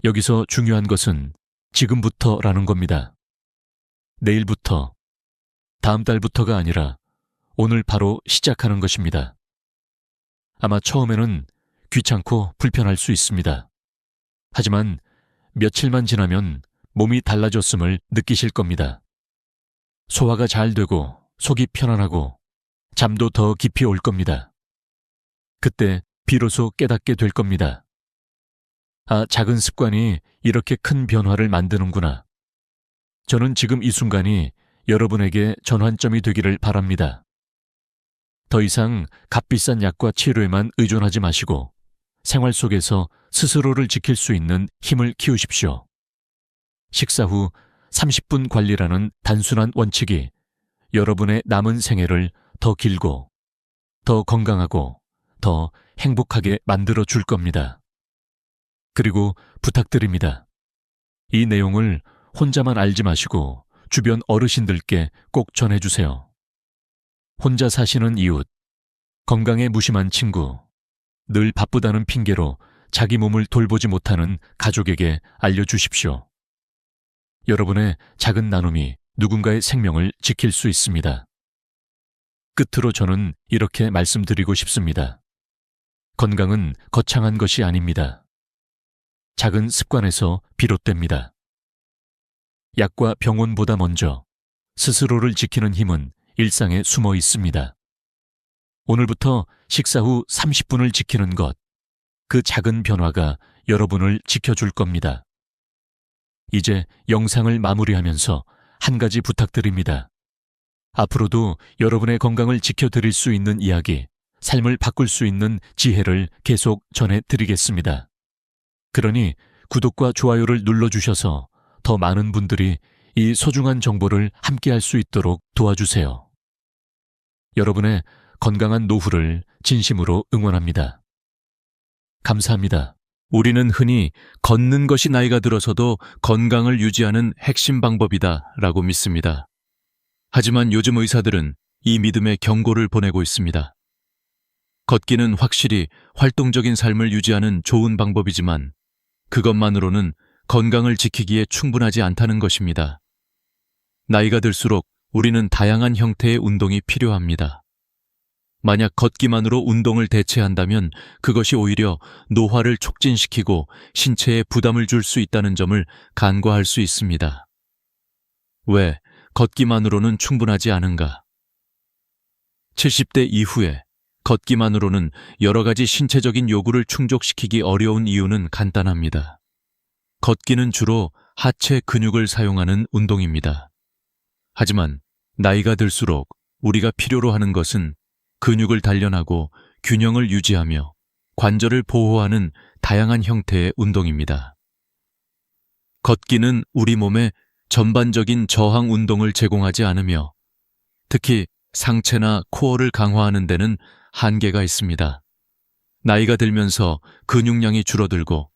[SPEAKER 1] 여기서 중요한 것은 지금부터라는 겁니다. 내일부터, 다음 달부터가 아니라 오늘 바로 시작하는 것입니다. 아마 처음에는 귀찮고 불편할 수 있습니다. 하지만 며칠만 지나면 몸이 달라졌음을 느끼실 겁니다. 소화가 잘 되고 속이 편안하고 잠도 더 깊이 올 겁니다. 그때 비로소 깨닫게 될 겁니다. 아, 작은 습관이 이렇게 큰 변화를 만드는구나. 저는 지금 이 순간이 여러분에게 전환점이 되기를 바랍니다. 더 이상 값비싼 약과 치료에만 의존하지 마시고 생활 속에서 스스로를 지킬 수 있는 힘을 키우십시오. 식사 후 30분 관리라는 단순한 원칙이 여러분의 남은 생애를 더 길고, 더 건강하고, 더 행복하게 만들어 줄 겁니다. 그리고 부탁드립니다. 이 내용을 혼자만 알지 마시고 주변 어르신들께 꼭 전해주세요. 혼자 사시는 이웃, 건강에 무심한 친구, 늘 바쁘다는 핑계로 자기 몸을 돌보지 못하는 가족에게 알려주십시오. 여러분의 작은 나눔이 누군가의 생명을 지킬 수 있습니다. 끝으로 저는 이렇게 말씀드리고 싶습니다. 건강은 거창한 것이 아닙니다. 작은 습관에서 비롯됩니다. 약과 병원보다 먼저 스스로를 지키는 힘은 일상에 숨어 있습니다. 오늘부터 식사 후 30분을 지키는 것, 그 작은 변화가 여러분을 지켜줄 겁니다. 이제 영상을 마무리하면서 한 가지 부탁드립니다. 앞으로도 여러분의 건강을 지켜드릴 수 있는 이야기, 삶을 바꿀 수 있는 지혜를 계속 전해드리겠습니다. 그러니 구독과 좋아요를 눌러주셔서 더 많은 분들이 이 소중한 정보를 함께할 수 있도록 도와주세요. 여러분의 건강한 노후를 진심으로 응원합니다. 감사합니다.
[SPEAKER 2] 우리는 흔히 걷는 것이 나이가 들어서도 건강을 유지하는 핵심 방법이다 라고 믿습니다. 하지만 요즘 의사들은 이 믿음에 경고를 보내고 있습니다. 걷기는 확실히 활동적인 삶을 유지하는 좋은 방법이지만 그것만으로는 건강을 지키기에 충분하지 않다는 것입니다. 나이가 들수록 우리는 다양한 형태의 운동이 필요합니다. 만약 걷기만으로 운동을 대체한다면 그것이 오히려 노화를 촉진시키고 신체에 부담을 줄 수 있다는 점을 간과할 수 있습니다. 왜 걷기만으로는 충분하지 않은가? 70대 이후에 걷기만으로는 여러 가지 신체적인 요구를 충족시키기 어려운 이유는 간단합니다. 걷기는 주로 하체 근육을 사용하는 운동입니다. 하지만 나이가 들수록 우리가 필요로 하는 것은 근육을 단련하고 균형을 유지하며 관절을 보호하는 다양한 형태의 운동입니다. 걷기는 우리 몸에 전반적인 저항 운동을 제공하지 않으며 특히 상체나 코어를 강화하는 데는 한계가 있습니다. 나이가 들면서 근육량이 줄어들고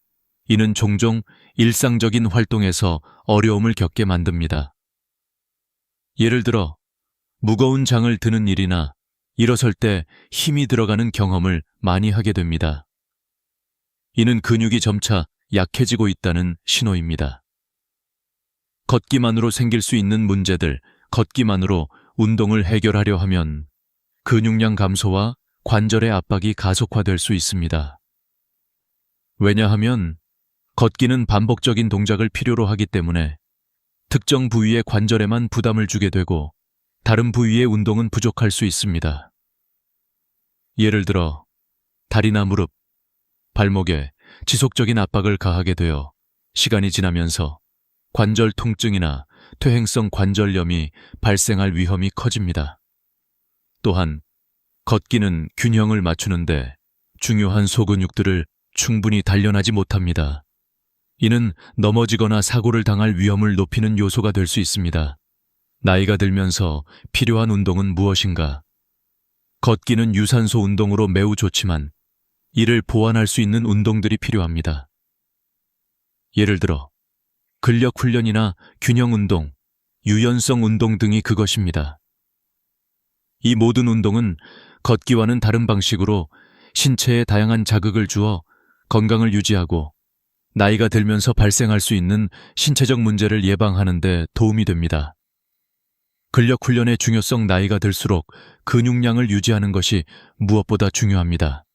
[SPEAKER 2] 이는 종종 일상적인 활동에서 어려움을 겪게 만듭니다. 예를 들어 무거운 장을 드는 일이나 일어설 때 힘이 들어가는 경험을 많이 하게 됩니다. 이는 근육이 점차 약해지고 있다는 신호입니다. 걷기만으로 생길 수 있는 문제들, 걷기만으로 운동을 해결하려 하면 근육량 감소와 관절의 압박이 가속화될 수 있습니다. 왜냐하면 걷기는 반복적인 동작을 필요로 하기 때문에 특정 부위의 관절에만 부담을 주게 되고 다른 부위의 운동은 부족할 수 있습니다. 예를 들어 다리나 무릎, 발목에 지속적인 압박을 가하게 되어 시간이 지나면서 관절 통증이나 퇴행성 관절염이 발생할 위험이 커집니다. 또한 걷기는 균형을 맞추는데 중요한 소근육들을 충분히 단련하지 못합니다. 이는 넘어지거나 사고를 당할 위험을 높이는 요소가 될 수 있습니다. 나이가 들면서 필요한 운동은 무엇인가? 걷기는 유산소 운동으로 매우 좋지만 이를 보완할 수 있는 운동들이 필요합니다. 예를 들어 근력 훈련이나 균형 운동, 유연성 운동 등이 그것입니다. 이 모든 운동은 걷기와는 다른 방식으로 신체에 다양한 자극을 주어 건강을 유지하고 나이가 들면서 발생할 수 있는 신체적 문제를 예방하는 데 도움이 됩니다. 근력 훈련의 중요성 나이가 들수록 근육량을 유지하는 것이 무엇보다 중요합니다.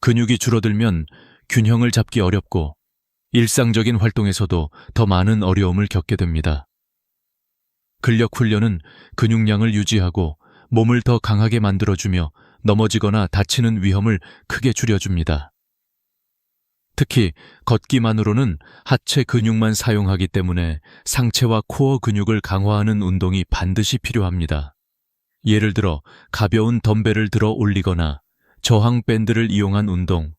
[SPEAKER 2] 근육이 줄어들면 균형을 잡기 어렵고 일상적인 활동에서도 더 많은 어려움을 겪게 됩니다. 근력 훈련은 근육량을 유지하고 몸을 더 강하게 만들어주며 넘어지거나 다치는 위험을 크게 줄여줍니다. 특히 걷기만으로는 하체 근육만 사용하기 때문에 상체와 코어 근육을 강화하는 운동이 반드시 필요합니다. 예를 들어 가벼운 덤벨을 들어 올리거나 저항 밴드를 이용한 운동,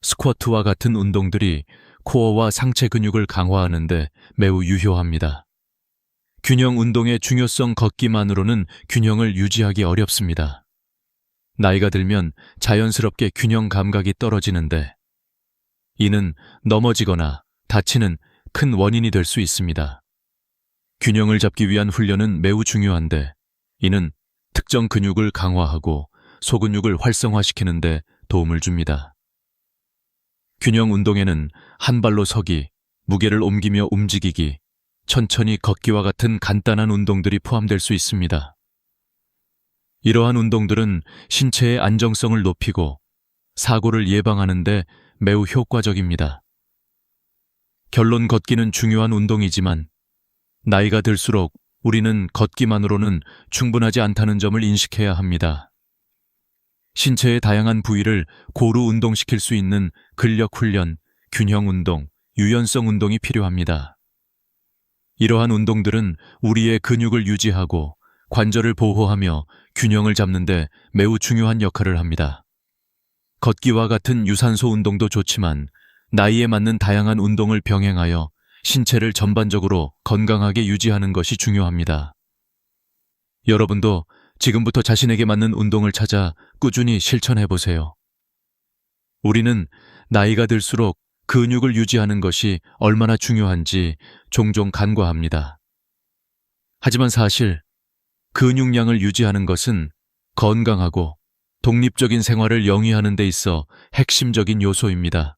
[SPEAKER 2] 스쿼트와 같은 운동들이 코어와 상체 근육을 강화하는 데 매우 유효합니다. 균형 운동의 중요성 걷기만으로는 균형을 유지하기 어렵습니다. 나이가 들면 자연스럽게 균형 감각이 떨어지는데 이는 넘어지거나 다치는 큰 원인이 될 수 있습니다. 균형을 잡기 위한 훈련은 매우 중요한데 이는 특정 근육을 강화하고 소근육을 활성화시키는 데 도움을 줍니다. 균형 운동에는 한 발로 서기, 무게를 옮기며 움직이기, 천천히 걷기와 같은 간단한 운동들이 포함될 수 있습니다. 이러한 운동들은 신체의 안정성을 높이고 사고를 예방하는 데 매우 효과적입니다. 결론 걷기는 중요한 운동이지만 나이가 들수록 우리는 걷기만으로는 충분하지 않다는 점을 인식해야 합니다. 신체의 다양한 부위를 고루 운동시킬 수 있는 근력 훈련, 균형 운동, 유연성 운동이 필요합니다. 이러한 운동들은 우리의 근육을 유지하고 관절을 보호하며 균형을 잡는 데 매우 중요한 역할을 합니다. 걷기와 같은 유산소 운동도 좋지만 나이에 맞는 다양한 운동을 병행하여 신체를 전반적으로 건강하게 유지하는 것이 중요합니다. 여러분도 지금부터 자신에게 맞는 운동을 찾아 꾸준히 실천해 보세요. 우리는 나이가 들수록 근육을 유지하는 것이 얼마나 중요한지 종종 간과합니다. 하지만 사실 근육량을 유지하는 것은 건강하고 독립적인 생활을 영위하는 데 있어 핵심적인 요소입니다.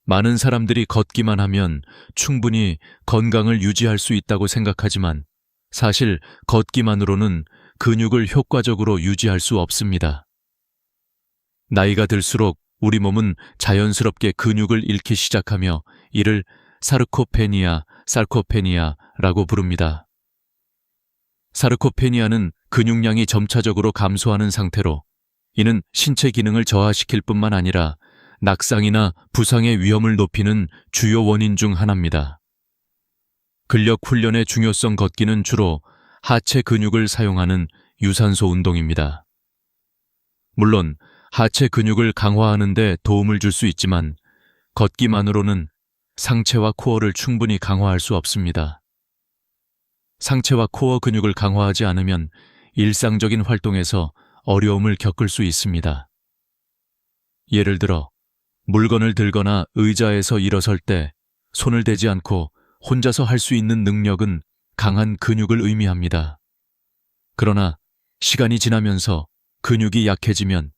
[SPEAKER 2] 많은 사람들이 걷기만 하면 충분히 건강을 유지할 수 있다고 생각하지만 사실 걷기만으로는 근육을 효과적으로 유지할 수 없습니다. 나이가 들수록 우리 몸은 자연스럽게 근육을 잃기 시작하며 이를 사르코페니아, 살코페니아라고 부릅니다. 사르코페니아는 근육량이 점차적으로 감소하는 상태로 이는 신체 기능을 저하시킬 뿐만 아니라 낙상이나 부상의 위험을 높이는 주요 원인 중 하나입니다. 근력 훈련의 중요성 걷기는 주로 하체 근육을 사용하는 유산소 운동입니다. 물론 하체 근육을 강화하는 데 도움을 줄 수 있지만 걷기만으로는 상체와 코어를 충분히 강화할 수 없습니다. 상체와 코어 근육을 강화하지 않으면 일상적인 활동에서 어려움을 겪을 수 있습니다. 예를 들어 물건을 들거나 의자에서 일어설 때 손을 대지 않고 혼자서 할 수 있는 능력은 강한 근육을 의미합니다. 그러나 시간이 지나면서 근육이 약해지면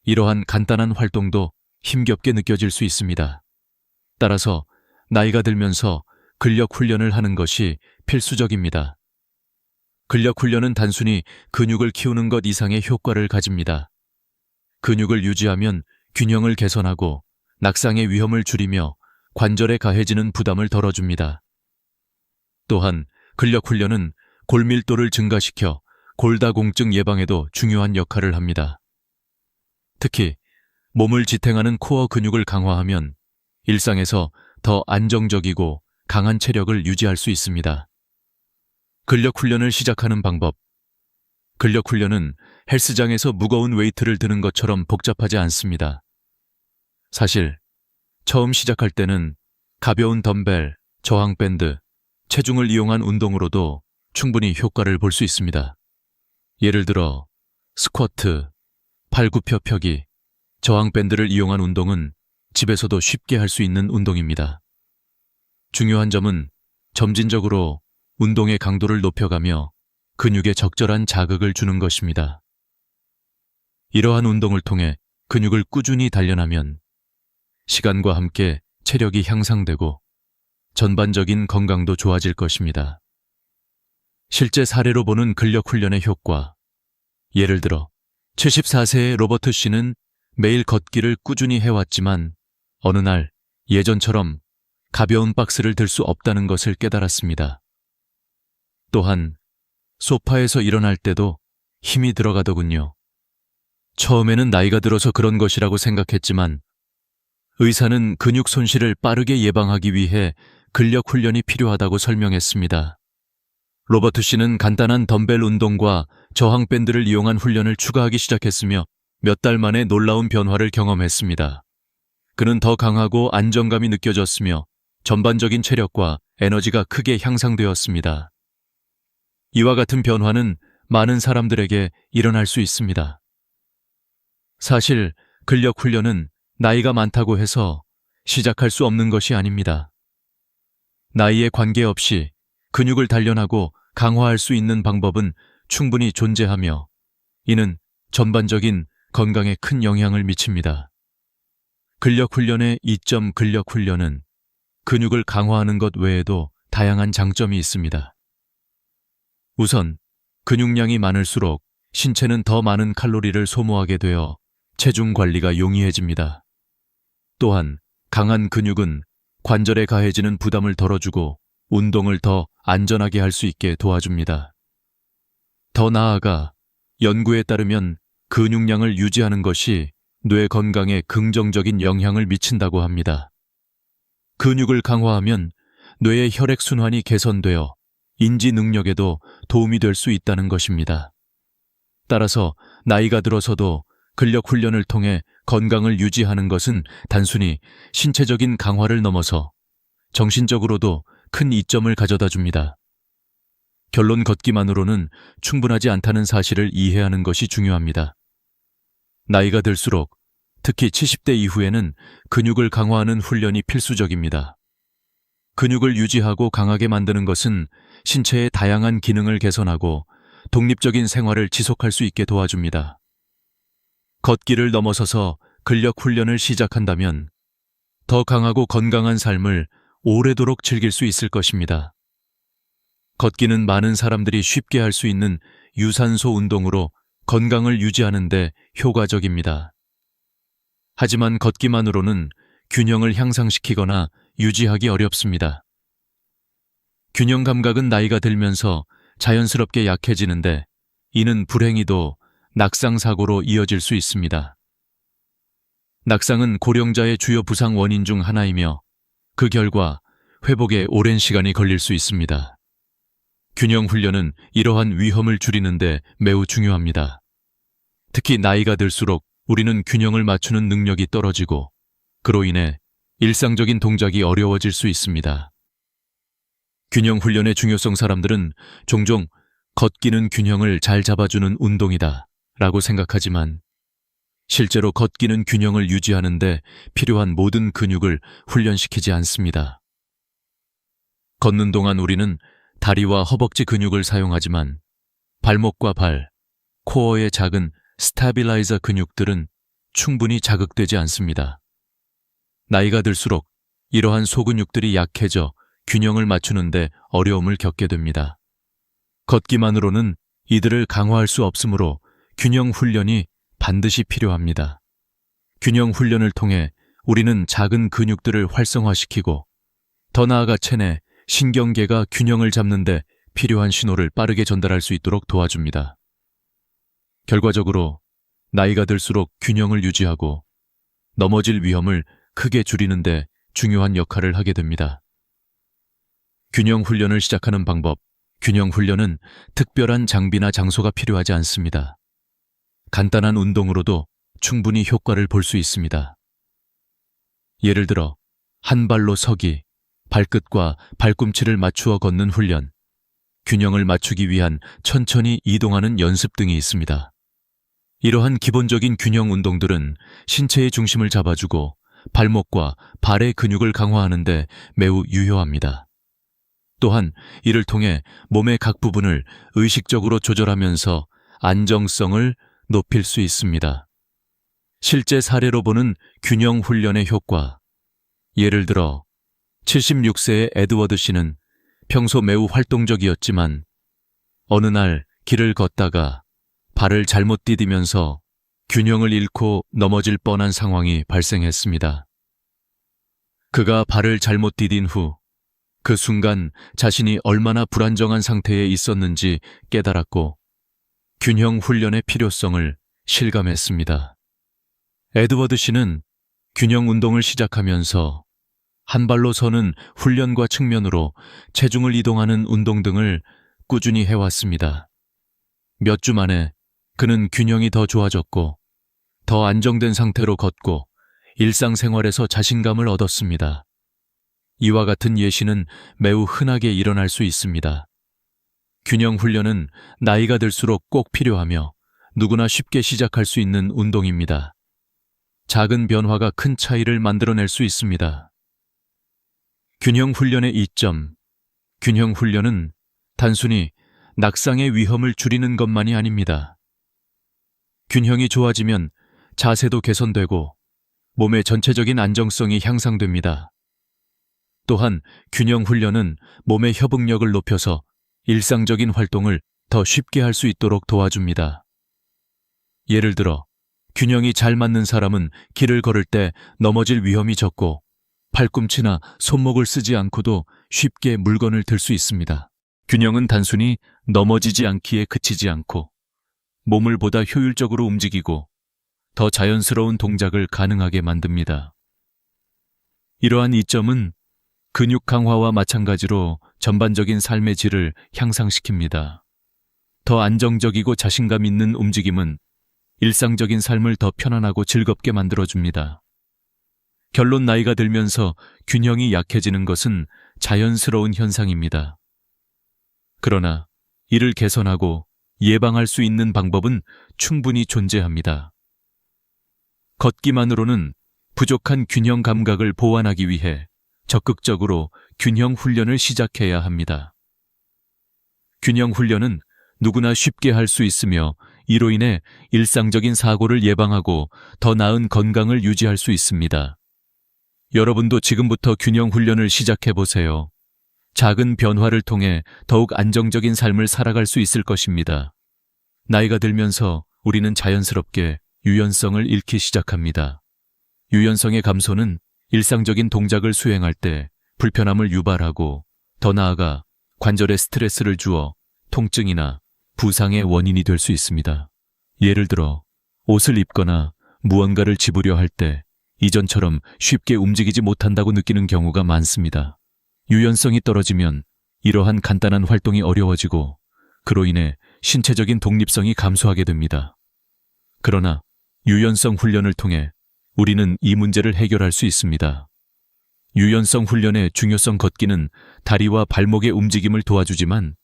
[SPEAKER 2] 이러한 간단한 활동도 힘겹게 느껴질 수 있습니다. 따라서 나이가 들면서 근력 훈련을 하는 것이 필수적입니다. 근력 훈련은 단순히 근육을 키우는 것 이상의 효과를 가집니다. 근육을 유지하면 균형을 개선하고 낙상의 위험을 줄이며 관절에 가해지는 부담을 덜어줍니다. 또한 근력 훈련은 골밀도를 증가시켜 골다공증 예방에도 중요한 역할을 합니다. 특히 몸을 지탱하는 코어 근육을 강화하면 일상에서 더 안정적이고 강한 체력을 유지할 수 있습니다. 근력 훈련을 시작하는 방법. 근력 훈련은 헬스장에서 무거운 웨이트를 드는 것처럼 복잡하지 않습니다. 사실 처음 시작할 때는 가벼운 덤벨, 저항밴드, 체중을 이용한 운동으로도 충분히 효과를 볼 수 있습니다. 예를 들어 스쿼트, 팔굽혀 펴기, 저항밴드를 이용한 운동은 집에서도 쉽게 할 수 있는 운동입니다. 중요한 점은 점진적으로 운동의 강도를 높여가며 근육에 적절한 자극을 주는 것입니다. 이러한 운동을 통해 근육을 꾸준히 단련하면 시간과 함께 체력이 향상되고 전반적인 건강도 좋아질 것입니다. 실제 사례로 보는 근력 훈련의 효과. 예를 들어 74세의 로버트 씨는 매일 걷기를 꾸준히 해왔지만 어느 날 예전처럼 가벼운 박스를 들 수 없다는 것을 깨달았습니다. 또한 소파에서 일어날 때도 힘이 들어가더군요. 처음에는 나이가 들어서 그런 것이라고 생각했지만 의사는 근육 손실을 빠르게 예방하기 위해 근력 훈련이 필요하다고 설명했습니다. 로버트 씨는 간단한 덤벨 운동과 저항밴드를 이용한 훈련을 추가하기 시작했으며 몇 달 만에 놀라운 변화를 경험했습니다. 그는 더 강하고 안정감이 느껴졌으며 전반적인 체력과 에너지가 크게 향상되었습니다. 이와 같은 변화는 많은 사람들에게 일어날 수 있습니다. 사실 근력 훈련은 나이가 많다고 해서 시작할 수 없는 것이 아닙니다. 나이에 관계없이 근육을 단련하고 강화할 수 있는 방법은 충분히 존재하며 이는 전반적인 건강에 큰 영향을 미칩니다. 근력 훈련의 이점 근력 훈련은 근육을 강화하는 것 외에도 다양한 장점이 있습니다. 우선 근육량이 많을수록 신체는 더 많은 칼로리를 소모하게 되어 체중 관리가 용이해집니다. 또한 강한 근육은 관절에 가해지는 부담을 덜어주고 운동을 더 안전하게 할 수 있게 도와줍니다. 더 나아가 연구에 따르면 근육량을 유지하는 것이 뇌 건강에 긍정적인 영향을 미친다고 합니다. 근육을 강화하면 뇌의 혈액순환이 개선되어 인지 능력에도 도움이 될 수 있다는 것입니다. 따라서 나이가 들어서도 근력 훈련을 통해 건강을 유지하는 것은 단순히 신체적인 강화를 넘어서 정신적으로도 큰 이점을 가져다 줍니다. 결론 걷기만으로는 충분하지 않다는 사실을 이해하는 것이 중요합니다. 나이가 들수록 특히 70대 이후에는 근육을 강화하는 훈련이 필수적입니다. 근육을 유지하고 강하게 만드는 것은 신체의 다양한 기능을 개선하고 독립적인 생활을 지속할 수 있게 도와줍니다. 걷기를 넘어서서 근력 훈련을 시작한다면 더 강하고 건강한 삶을 오래도록 즐길 수 있을 것입니다. 걷기는 많은 사람들이 쉽게 할 수 있는 유산소 운동으로 건강을 유지하는 데 효과적입니다. 하지만 걷기만으로는 균형을 향상시키거나 유지하기 어렵습니다. 균형 감각은 나이가 들면서 자연스럽게 약해지는데 이는 불행히도 낙상사고로 이어질 수 있습니다. 낙상은 고령자의 주요 부상 원인 중 하나이며 그 결과 회복에 오랜 시간이 걸릴 수 있습니다. 균형 훈련은 이러한 위험을 줄이는데 매우 중요합니다. 특히 나이가 들수록 우리는 균형을 맞추는 능력이 떨어지고 그로 인해 일상적인 동작이 어려워질 수 있습니다. 균형 훈련의 중요성 사람들은 종종 걷기는 균형을 잘 잡아주는 운동이다 라고 생각하지만 실제로 걷기는 균형을 유지하는 데 필요한 모든 근육을 훈련시키지 않습니다. 걷는 동안 우리는 다리와 허벅지 근육을 사용하지만 발목과 발, 코어의 작은 스타빌라이저 근육들은 충분히 자극되지 않습니다. 나이가 들수록 이러한 소근육들이 약해져 균형을 맞추는데 어려움을 겪게 됩니다. 걷기만으로는 이들을 강화할 수 없으므로 균형 훈련이 반드시 필요합니다. 균형 훈련을 통해 우리는 작은 근육들을 활성화시키고 더 나아가 체내 신경계가 균형을 잡는 데 필요한 신호를 빠르게 전달할 수 있도록 도와줍니다. 결과적으로 나이가 들수록 균형을 유지하고 넘어질 위험을 크게 줄이는 데 중요한 역할을 하게 됩니다. 균형 훈련을 시작하는 방법. 균형 훈련은 특별한 장비나 장소가 필요하지 않습니다. 간단한 운동으로도 충분히 효과를 볼 수 있습니다. 예를 들어 한 발로 서기, 발끝과 발꿈치를 맞추어 걷는 훈련, 균형을 맞추기 위한 천천히 이동하는 연습 등이 있습니다. 이러한 기본적인 균형 운동들은 신체의 중심을 잡아주고 발목과 발의 근육을 강화하는 데 매우 유효합니다. 또한 이를 통해 몸의 각 부분을 의식적으로 조절하면서 안정성을 높일 수 있습니다. 실제 사례로 보는 균형 훈련의 효과. 예를 들어 76세의 에드워드 씨는 평소 매우 활동적이었지만 어느 날 길을 걷다가 발을 잘못 디디면서 균형을 잃고 넘어질 뻔한 상황이 발생했습니다. 그가 발을 잘못 디딘 후 그 순간 자신이 얼마나 불안정한 상태에 있었는지 깨달았고 균형 훈련의 필요성을 실감했습니다. 에드워드 씨는 균형 운동을 시작하면서 한 발로 서는 훈련과 측면으로 체중을 이동하는 운동 등을 꾸준히 해왔습니다. 몇 주 만에 그는 균형이 더 좋아졌고 더 안정된 상태로 걷고 일상생활에서 자신감을 얻었습니다. 이와 같은 예시는 매우 흔하게 일어날 수 있습니다. 균형 훈련은 나이가 들수록 꼭 필요하며 누구나 쉽게 시작할 수 있는 운동입니다. 작은 변화가 큰 차이를 만들어낼 수 있습니다. 균형 훈련의 이점. 균형 훈련은 단순히 낙상의 위험을 줄이는 것만이 아닙니다. 균형이 좋아지면 자세도 개선되고 몸의 전체적인 안정성이 향상됩니다. 또한 균형 훈련은 몸의 협응력을 높여서 일상적인 활동을 더 쉽게 할 수 있도록 도와줍니다. 예를 들어 균형이 잘 맞는 사람은 길을 걸을 때 넘어질 위험이 적고 팔꿈치나 손목을 쓰지 않고도 쉽게 물건을 들 수 있습니다. 균형은 단순히 넘어지지 않기에 그치지 않고 몸을 보다 효율적으로 움직이고 더 자연스러운 동작을 가능하게 만듭니다. 이러한 이점은 근육 강화와 마찬가지로 전반적인 삶의 질을 향상시킵니다. 더 안정적이고 자신감 있는 움직임은 일상적인 삶을 더 편안하고 즐겁게 만들어줍니다. 결론, 나이가 들면서 균형이 약해지는 것은 자연스러운 현상입니다. 그러나 이를 개선하고 예방할 수 있는 방법은 충분히 존재합니다. 걷기만으로는 부족한 균형 감각을 보완하기 위해 적극적으로 균형 훈련을 시작해야 합니다. 균형 훈련은 누구나 쉽게 할 수 있으며 이로 인해 일상적인 사고를 예방하고 더 나은 건강을 유지할 수 있습니다. 여러분도 지금부터 균형 훈련을 시작해 보세요. 작은 변화를 통해 더욱 안정적인 삶을 살아갈 수 있을 것입니다. 나이가 들면서 우리는 자연스럽게 유연성을 잃기 시작합니다. 유연성의 감소는 일상적인 동작을 수행할 때 불편함을 유발하고 더 나아가 관절에 스트레스를 주어 통증이나 부상의 원인이 될 수 있습니다. 예를 들어 옷을 입거나 무언가를 집으려 할 때 이전처럼 쉽게 움직이지 못한다고 느끼는 경우가 많습니다. 유연성이 떨어지면 이러한 간단한 활동이 어려워지고 그로 인해 신체적인 독립성이 감소하게 됩니다. 그러나 유연성 훈련을 통해 우리는 이 문제를 해결할 수 있습니다. 유연성 훈련의 중요성. 걷기는 다리와 발목의 움직임을 도와주지만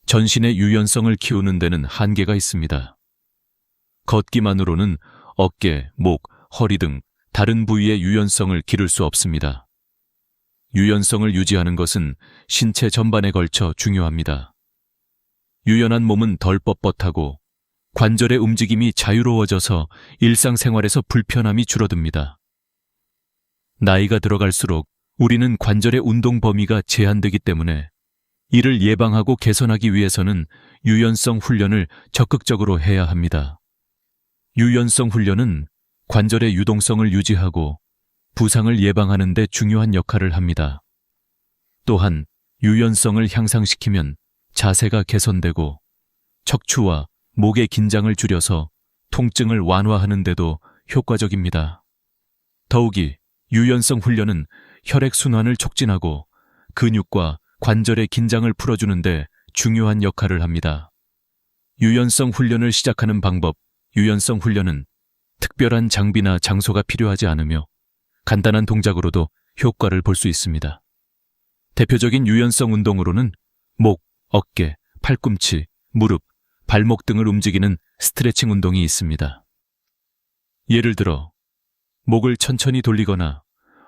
[SPEAKER 2] 전신의 유연성을 키우는 데는 한계가 있습니다. 걷기만으로는 어깨, 목, 허리 등 다른 부위의 유연성을 기를 수 없습니다. 유연성을 유지하는 것은 신체 전반에 걸쳐 중요합니다. 유연한 몸은 덜 뻣뻣하고 관절의 움직임이 자유로워져서 일상생활에서 불편함이 줄어듭니다. 나이가 들어갈수록 우리는 관절의 운동 범위가 제한되기 때문에 이를 예방하고 개선하기 위해서는 유연성 훈련을 적극적으로 해야 합니다. 유연성 훈련은 관절의 유동성을 유지하고 부상을 예방하는 데 중요한 역할을 합니다. 또한 유연성을 향상시키면 자세가 개선되고 척추와 목의 긴장을 줄여서 통증을 완화하는 데도 효과적입니다. 더욱이 유연성 훈련은 혈액순환을 촉진하고 근육과 관절의 긴장을 풀어주는 데 중요한 역할을 합니다. 유연성 훈련을 시작하는 방법. 유연성 훈련은 특별한 장비나 장소가 필요하지 않으며 간단한 동작으로도 효과를 볼 수 있습니다. 대표적인 유연성 운동으로는 목, 어깨, 팔꿈치, 무릎, 발목 등을 움직이는 스트레칭 운동이 있습니다. 예를 들어 목을 천천히 돌리거나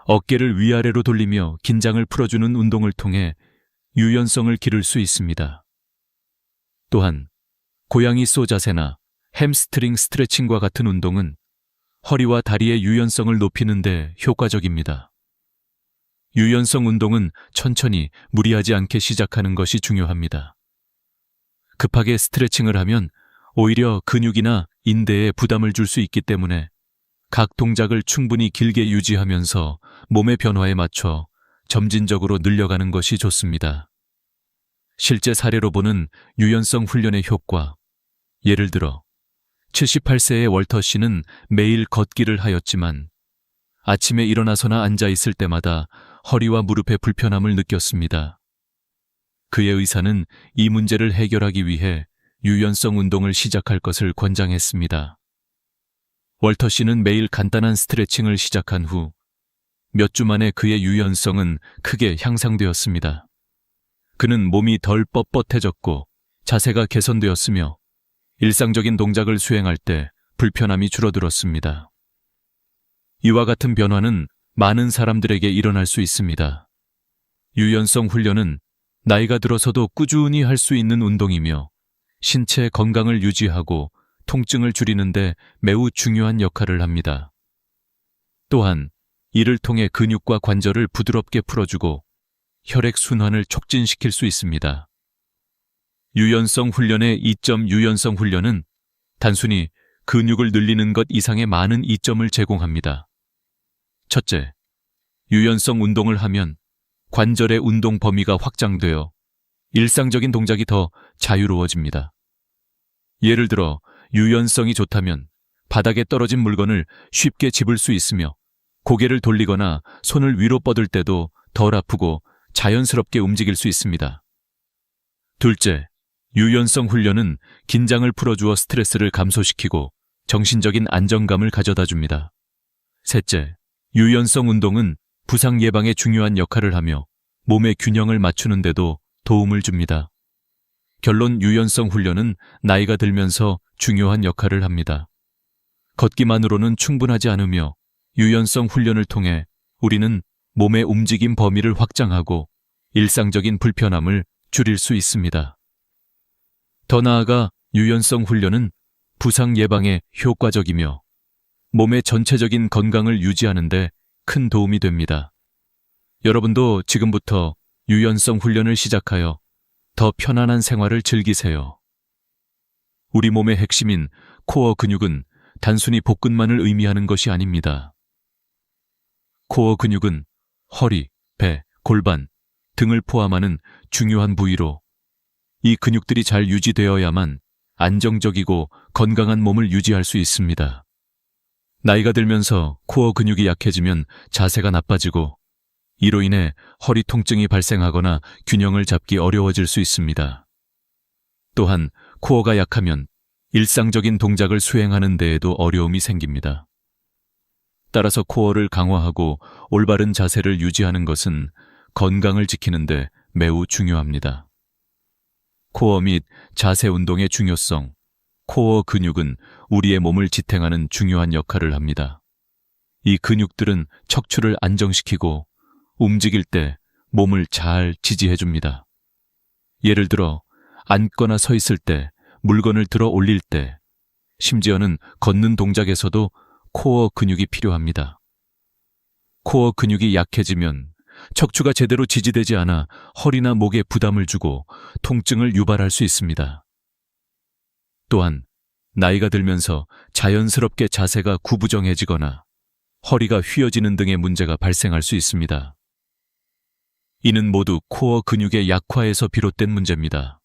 [SPEAKER 2] 어깨를 위아래로 돌리며 긴장을 풀어주는 운동을 통해 유연성을 기를 수 있습니다. 또한 고양이 소 자세나 햄스트링 스트레칭과 같은 운동은 허리와 다리의 유연성을 높이는 데 효과적입니다. 유연성 운동은 천천히 무리하지 않게 시작하는 것이 중요합니다. 급하게 스트레칭을 하면 오히려 근육이나 인대에 부담을 줄 수 있기 때문에 각 동작을 충분히 길게 유지하면서 몸의 변화에 맞춰 점진적으로 늘려가는 것이 좋습니다. 실제 사례로 보는 유연성 훈련의 효과, 예를 들어 78세의 월터 씨는 매일 걷기를 하였지만 아침에 일어나서나 앉아 있을 때마다 허리와 무릎의 불편함을 느꼈습니다. 그의 의사는 이 문제를 해결하기 위해 유연성 운동을 시작할 것을 권장했습니다. 월터 씨는 매일 간단한 스트레칭을 시작한 후 몇 주 만에 그의 유연성은 크게 향상되었습니다. 그는 몸이 덜 뻣뻣해졌고 자세가 개선되었으며 일상적인 동작을 수행할 때 불편함이 줄어들었습니다. 이와 같은 변화는 많은 사람들에게 일어날 수 있습니다. 유연성 훈련은 나이가 들어서도 꾸준히 할 수 있는 운동이며 신체 건강을 유지하고 통증을 줄이는 데 매우 중요한 역할을 합니다. 또한 이를 통해 근육과 관절을 부드럽게 풀어주고 혈액순환을 촉진시킬 수 있습니다. 유연성 훈련의 이점 유연성 훈련은 단순히 근육을 늘리는 것 이상의 많은 이점을 제공합니다. 첫째, 유연성 운동을 하면 관절의 운동 범위가 확장되어 일상적인 동작이 더 자유로워집니다. 예를 들어 유연성이 좋다면 바닥에 떨어진 물건을 쉽게 집을 수 있으며 고개를 돌리거나 손을 위로 뻗을 때도 덜 아프고 자연스럽게 움직일 수 있습니다. 둘째, 유연성 훈련은 긴장을 풀어주어 스트레스를 감소시키고 정신적인 안정감을 가져다 줍니다. 셋째, 유연성 운동은 부상 예방에 중요한 역할을 하며 몸의 균형을 맞추는 데도 도움을 줍니다. 결론, 유연성 훈련은 나이가 들면서 중요한 역할을 합니다. 걷기만으로는 충분하지 않으며 유연성 훈련을 통해 우리는 몸의 움직임 범위를 확장하고 일상적인 불편함을 줄일 수 있습니다. 더 나아가 유연성 훈련은 부상 예방에 효과적이며 몸의 전체적인 건강을 유지하는 데 큰 도움이 됩니다. 여러분도 지금부터 유연성 훈련을 시작하여 더 편안한 생활을 즐기세요. 우리 몸의 핵심인 코어 근육은 단순히 복근만을 의미하는 것이 아닙니다. 코어 근육은 허리, 배, 골반 등을 포함하는 중요한 부위로 이 근육들이 잘 유지되어야만 안정적이고 건강한 몸을 유지할 수 있습니다. 나이가 들면서 코어 근육이 약해지면 자세가 나빠지고 이로 인해 허리 통증이 발생하거나 균형을 잡기 어려워질 수 있습니다. 또한 코어가 약하면 일상적인 동작을 수행하는 데에도 어려움이 생깁니다. 따라서 코어를 강화하고 올바른 자세를 유지하는 것은 건강을 지키는 데 매우 중요합니다. 코어 및 자세 운동의 중요성, 코어 근육은 우리의 몸을 지탱하는 중요한 역할을 합니다. 이 근육들은 척추를 안정시키고 움직일 때 몸을 잘 지지해줍니다. 예를 들어 앉거나 서 있을 때, 물건을 들어 올릴 때, 심지어는 걷는 동작에서도 코어 근육이 필요합니다. 코어 근육이 약해지면 척추가 제대로 지지되지 않아 허리나 목에 부담을 주고 통증을 유발할 수 있습니다. 또한 나이가 들면서 자연스럽게 자세가 구부정해지거나 허리가 휘어지는 등의 문제가 발생할 수 있습니다. 이는 모두 코어 근육의 약화에서 비롯된 문제입니다.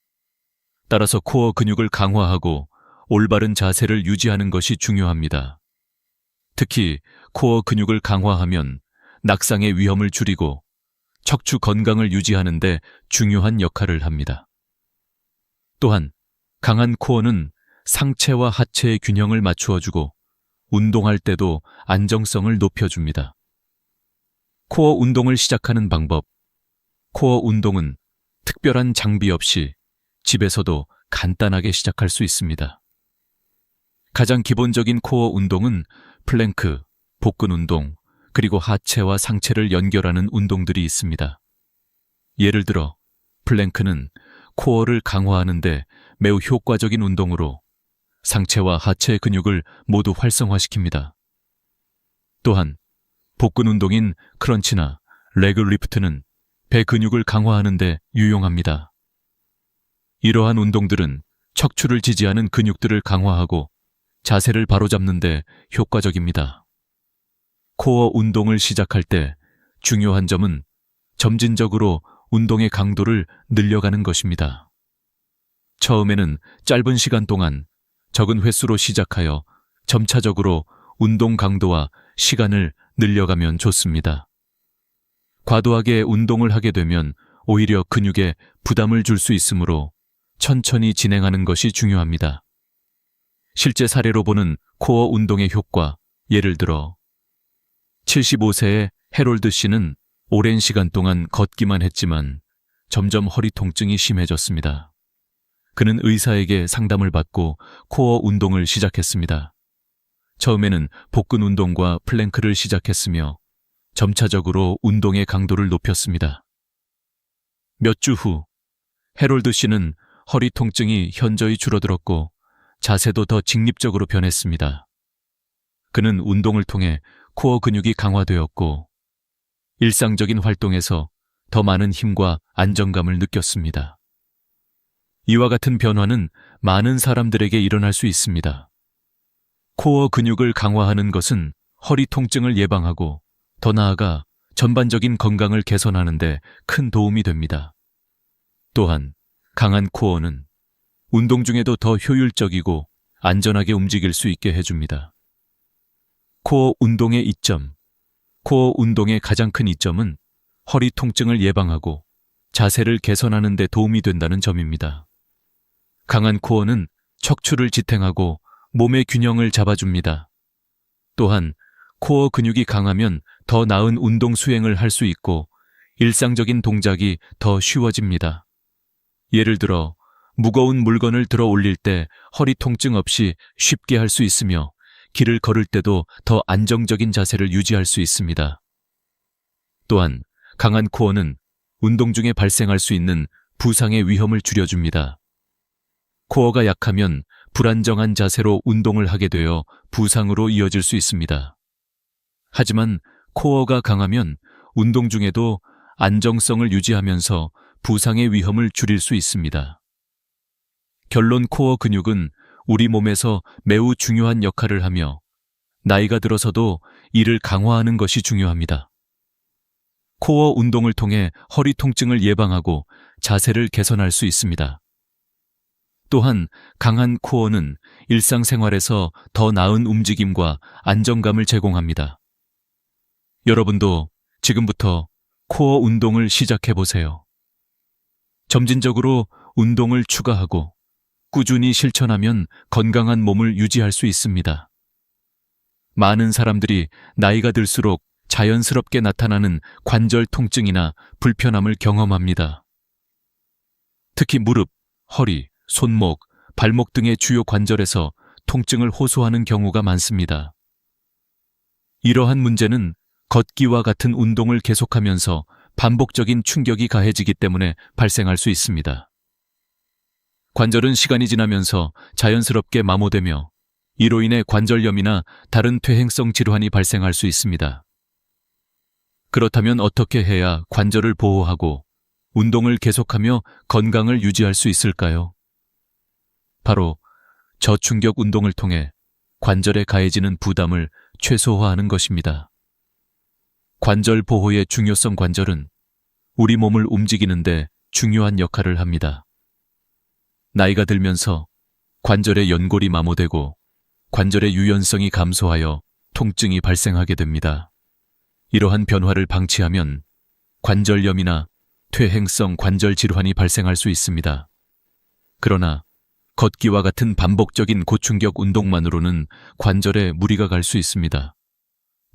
[SPEAKER 2] 따라서 코어 근육을 강화하고 올바른 자세를 유지하는 것이 중요합니다. 특히 코어 근육을 강화하면 낙상의 위험을 줄이고 척추 건강을 유지하는 데 중요한 역할을 합니다. 또한 강한 코어는 상체와 하체의 균형을 맞추어주고 운동할 때도 안정성을 높여줍니다. 코어 운동을 시작하는 방법. 코어 운동은 특별한 장비 없이 집에서도 간단하게 시작할 수 있습니다. 가장 기본적인 코어 운동은 플랭크, 복근 운동, 그리고 하체와 상체를 연결하는 운동들이 있습니다. 예를 들어 플랭크는 코어를 강화하는 데 매우 효과적인 운동으로 상체와 하체 근육을 모두 활성화시킵니다. 또한 복근 운동인 크런치나 레그 리프트는 배 근육을 강화하는 데 유용합니다. 이러한 운동들은 척추를 지지하는 근육들을 강화하고 자세를 바로잡는 데 효과적입니다. 코어 운동을 시작할 때 중요한 점은 점진적으로 운동의 강도를 늘려가는 것입니다. 처음에는 짧은 시간 동안 적은 횟수로 시작하여 점차적으로 운동 강도와 시간을 늘려가면 좋습니다. 과도하게 운동을 하게 되면 오히려 근육에 부담을 줄 수 있으므로 천천히 진행하는 것이 중요합니다. 실제 사례로 보는 코어 운동의 효과, 예를 들어 75세의 해롤드 씨는 오랜 시간 동안 걷기만 했지만 점점 허리 통증이 심해졌습니다. 그는 의사에게 상담을 받고 코어 운동을 시작했습니다. 처음에는 복근 운동과 플랭크를 시작했으며 점차적으로 운동의 강도를 높였습니다. 몇 주 후 해롤드 씨는 허리 통증이 현저히 줄어들었고 자세도 더 직립적으로 변했습니다. 그는 운동을 통해 코어 근육이 강화되었고 일상적인 활동에서 더 많은 힘과 안정감을 느꼈습니다. 이와 같은 변화는 많은 사람들에게 일어날 수 있습니다. 코어 근육을 강화하는 것은 허리 통증을 예방하고 더 나아가 전반적인 건강을 개선하는 데 큰 도움이 됩니다. 또한 강한 코어는 운동 중에도 더 효율적이고 안전하게 움직일 수 있게 해줍니다. 코어 운동의 이점. 코어 운동의 가장 큰 이점은 허리 통증을 예방하고 자세를 개선하는 데 도움이 된다는 점입니다. 강한 코어는 척추를 지탱하고 몸의 균형을 잡아줍니다. 또한 코어 근육이 강하면 더 나은 운동 수행을 할 수 있고 일상적인 동작이 더 쉬워집니다. 예를 들어 무거운 물건을 들어 올릴 때 허리 통증 없이 쉽게 할 수 있으며 길을 걸을 때도 더 안정적인 자세를 유지할 수 있습니다. 또한 강한 코어는 운동 중에 발생할 수 있는 부상의 위험을 줄여줍니다. 코어가 약하면 불안정한 자세로 운동을 하게 되어 부상으로 이어질 수 있습니다. 하지만 코어가 강하면 운동 중에도 안정성을 유지하면서 부상의 위험을 줄일 수 있습니다. 결론, 코어 근육은 우리 몸에서 매우 중요한 역할을 하며 나이가 들어서도 이를 강화하는 것이 중요합니다. 코어 운동을 통해 허리 통증을 예방하고 자세를 개선할 수 있습니다. 또한 강한 코어는 일상생활에서 더 나은 움직임과 안정감을 제공합니다. 여러분도 지금부터 코어 운동을 시작해보세요. 점진적으로 운동을 추가하고 꾸준히 실천하면 건강한 몸을 유지할 수 있습니다. 많은 사람들이 나이가 들수록 자연스럽게 나타나는 관절 통증이나 불편함을 경험합니다. 특히 무릎, 허리, 손목, 발목 등의 주요 관절에서 통증을 호소하는 경우가 많습니다. 이러한 문제는 걷기와 같은 운동을 계속하면서 반복적인 충격이 가해지기 때문에 발생할 수 있습니다. 관절은 시간이 지나면서 자연스럽게 마모되며 이로 인해 관절염이나 다른 퇴행성 질환이 발생할 수 있습니다. 그렇다면 어떻게 해야 관절을 보호하고 운동을 계속하며 건강을 유지할 수 있을까요? 바로 저충격 운동을 통해 관절에 가해지는 부담을 최소화하는 것입니다. 관절 보호의 중요성. 관절은 우리 몸을 움직이는데 중요한 역할을 합니다. 나이가 들면서 관절의 연골이 마모되고 관절의 유연성이 감소하여 통증이 발생하게 됩니다. 이러한 변화를 방치하면 관절염이나 퇴행성 관절 질환이 발생할 수 있습니다. 그러나 걷기와 같은 반복적인 고충격 운동만으로는 관절에 무리가 갈 수 있습니다.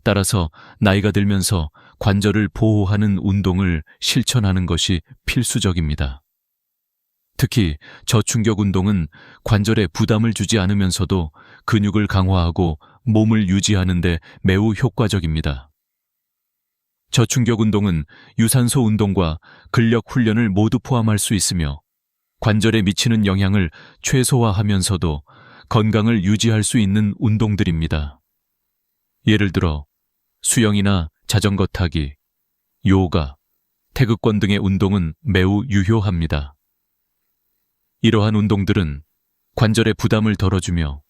[SPEAKER 2] 따라서 나이가 들면서 관절을 보호하는 운동을 실천하는 것이 필수적입니다. 특히 저충격 운동은 관절에 부담을 주지 않으면서도 근육을 강화하고 몸을 유지하는 데 매우 효과적입니다. 저충격 운동은 유산소 운동과 근력 훈련을 모두 포함할 수 있으며 관절에 미치는 영향을 최소화하면서도 건강을 유지할 수 있는 운동들입니다. 예를 들어 수영이나 자전거 타기, 요가, 태극권 등의 운동은 매우 유효합니다. 이러한 운동들은 관절의 부담을 덜어주며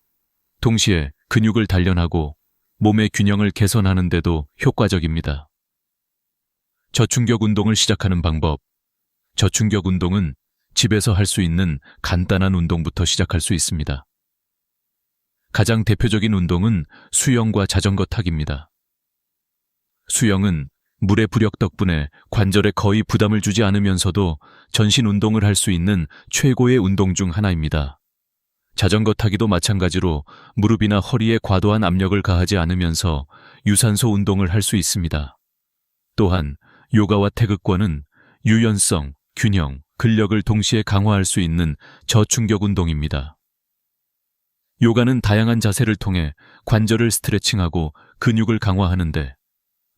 [SPEAKER 2] 동시에 근육을 단련하고 몸의 균형을 개선하는 데도 효과적입니다. 저충격 운동을 시작하는 방법. 저충격 운동은 집에서 할 수 있는 간단한 운동부터 시작할 수 있습니다. 가장 대표적인 운동은 수영과 자전거 타기입니다. 수영은 물의 부력 덕분에 관절에 거의 부담을 주지 않으면서도 전신 운동을 할 수 있는 최고의 운동 중 하나입니다. 자전거 타기도 마찬가지로 무릎이나 허리에 과도한 압력을 가하지 않으면서 유산소 운동을 할 수 있습니다. 또한 요가와 태극권은 유연성, 균형, 근력을 동시에 강화할 수 있는 저충격 운동입니다. 요가는 다양한 자세를 통해 관절을 스트레칭하고 근육을 강화하는데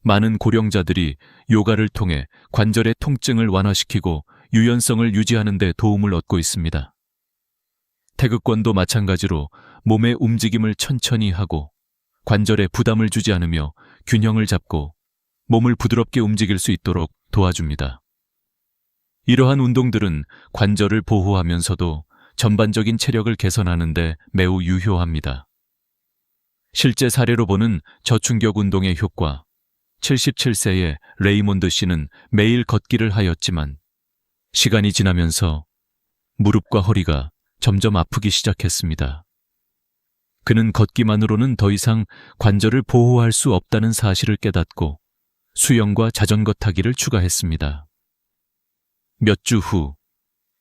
[SPEAKER 2] 많은 고령자들이 요가를 통해 관절의 통증을 완화시키고 유연성을 유지하는 데 도움을 얻고 있습니다. 태극권도 마찬가지로 몸의 움직임을 천천히 하고 관절에 부담을 주지 않으며 균형을 잡고 몸을 부드럽게 움직일 수 있도록 도와줍니다. 이러한 운동들은 관절을 보호하면서도 전반적인 체력을 개선하는 데 매우 유효합니다. 실제 사례로 보는 저충격 운동의 효과. 77세의 레이몬드 씨는 매일 걷기를 하였지만 시간이 지나면서 무릎과 허리가 점점 아프기 시작했습니다. 그는 걷기만으로는 더 이상 관절을 보호할 수 없다는 사실을 깨닫고 수영과 자전거 타기를 추가했습니다. 몇 주 후,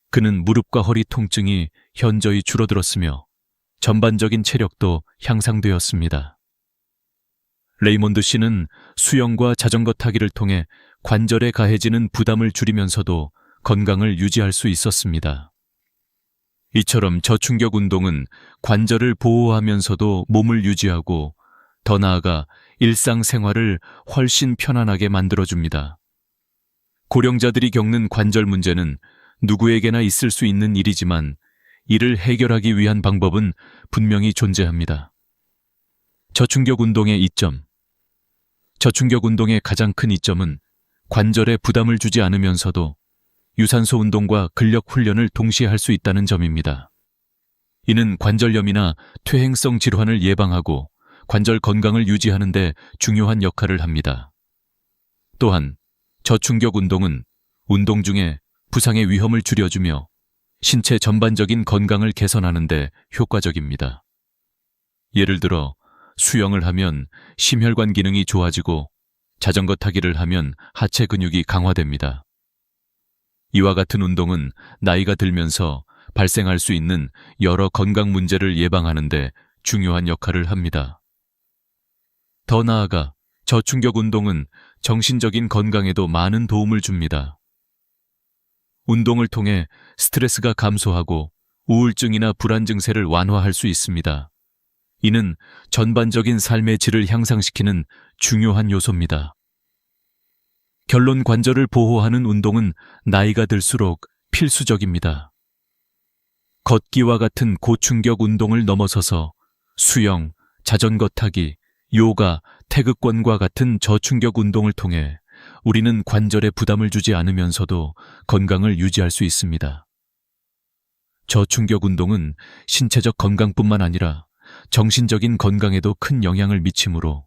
[SPEAKER 2] 그는 무릎과 허리 통증이 현저히 줄어들었으며 전반적인 체력도 향상되었습니다. 레이몬드 씨는 수영과 자전거 타기를 통해 관절에 가해지는 부담을 줄이면서도 건강을 유지할 수 있었습니다. 이처럼 저충격 운동은 관절을 보호하면서도 몸을 유지하고 더 나아가 일상생활을 훨씬 편안하게 만들어줍니다. 고령자들이 겪는 관절 문제는 누구에게나 있을 수 있는 일이지만 이를 해결하기 위한 방법은 분명히 존재합니다. 저충격 운동의 이점. 저충격 운동의 가장 큰 이점은 관절에 부담을 주지 않으면서도 유산소 운동과 근력 훈련을 동시에 할 수 있다는 점입니다. 이는 관절염이나 퇴행성 질환을 예방하고 관절 건강을 유지하는 데 중요한 역할을 합니다. 또한 저충격 운동은 운동 중에 부상의 위험을 줄여주며 신체 전반적인 건강을 개선하는 데 효과적입니다. 예를 들어 수영을 하면 심혈관 기능이 좋아지고 자전거 타기를 하면 하체 근육이 강화됩니다. 이와 같은 운동은 나이가 들면서 발생할 수 있는 여러 건강 문제를 예방하는 데 중요한 역할을 합니다. 더 나아가 저충격 운동은 정신적인 건강에도 많은 도움을 줍니다. 운동을 통해 스트레스가 감소하고 우울증이나 불안 증세를 완화할 수 있습니다. 이는 전반적인 삶의 질을 향상시키는 중요한 요소입니다. 결론, 관절을 보호하는 운동은 나이가 들수록 필수적입니다. 걷기와 같은 고충격 운동을 넘어서서 수영, 자전거 타기, 요가, 태극권과 같은 저충격 운동을 통해 우리는 관절에 부담을 주지 않으면서도 건강을 유지할 수 있습니다. 저충격 운동은 신체적 건강뿐만 아니라 정신적인 건강에도 큰 영향을 미치므로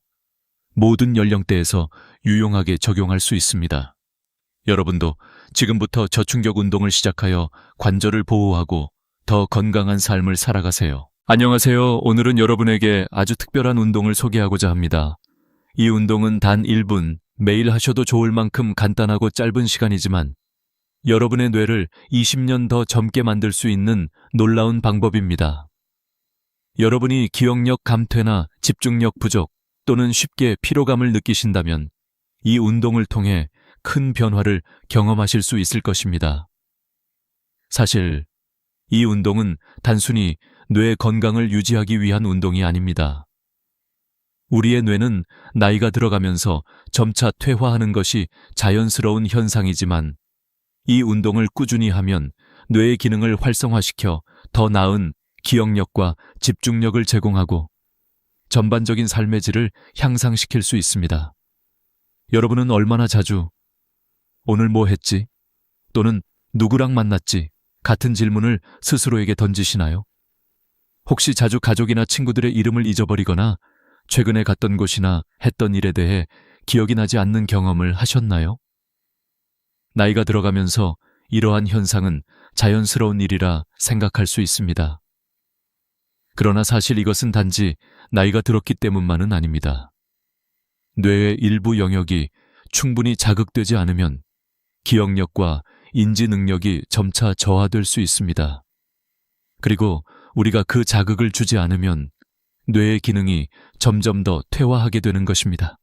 [SPEAKER 2] 모든 연령대에서 유용하게 적용할 수 있습니다. 여러분도 지금부터 저충격 운동을 시작하여 관절을 보호하고 더 건강한 삶을 살아가세요. 안녕하세요. 오늘은 여러분에게 아주 특별한 운동을 소개하고자 합니다. 이 운동은 단 1분, 매일 하셔도 좋을 만큼 간단하고 짧은 시간이지만 여러분의 뇌를 20년 더 젊게 만들 수 있는 놀라운 방법입니다. 여러분이 기억력 감퇴나 집중력 부족 또는 쉽게 피로감을 느끼신다면 이 운동을 통해 큰 변화를 경험하실 수 있을 것입니다. 사실 이 운동은 단순히 뇌 건강을 유지하기 위한 운동이 아닙니다. 우리의 뇌는 나이가 들어가면서 점차 퇴화하는 것이 자연스러운 현상이지만 이 운동을 꾸준히 하면 뇌의 기능을 활성화시켜 더 나은 기억력과 집중력을 제공하고 전반적인 삶의 질을 향상시킬 수 있습니다. 여러분은 얼마나 자주 오늘 뭐 했지? 또는 누구랑 만났지? 같은 질문을 스스로에게 던지시나요? 혹시 자주 가족이나 친구들의 이름을 잊어버리거나 최근에 갔던 곳이나 했던 일에 대해 기억이 나지 않는 경험을 하셨나요? 나이가 들어가면서 이러한 현상은 자연스러운 일이라 생각할 수 있습니다. 그러나 사실 이것은 단지 나이가 들었기 때문만은 아닙니다. 뇌의 일부 영역이 충분히 자극되지 않으면 기억력과 인지 능력이 점차 저하될 수 있습니다. 그리고 우리가 그 자극을 주지 않으면 뇌의 기능이 점점 더 퇴화하게 되는 것입니다.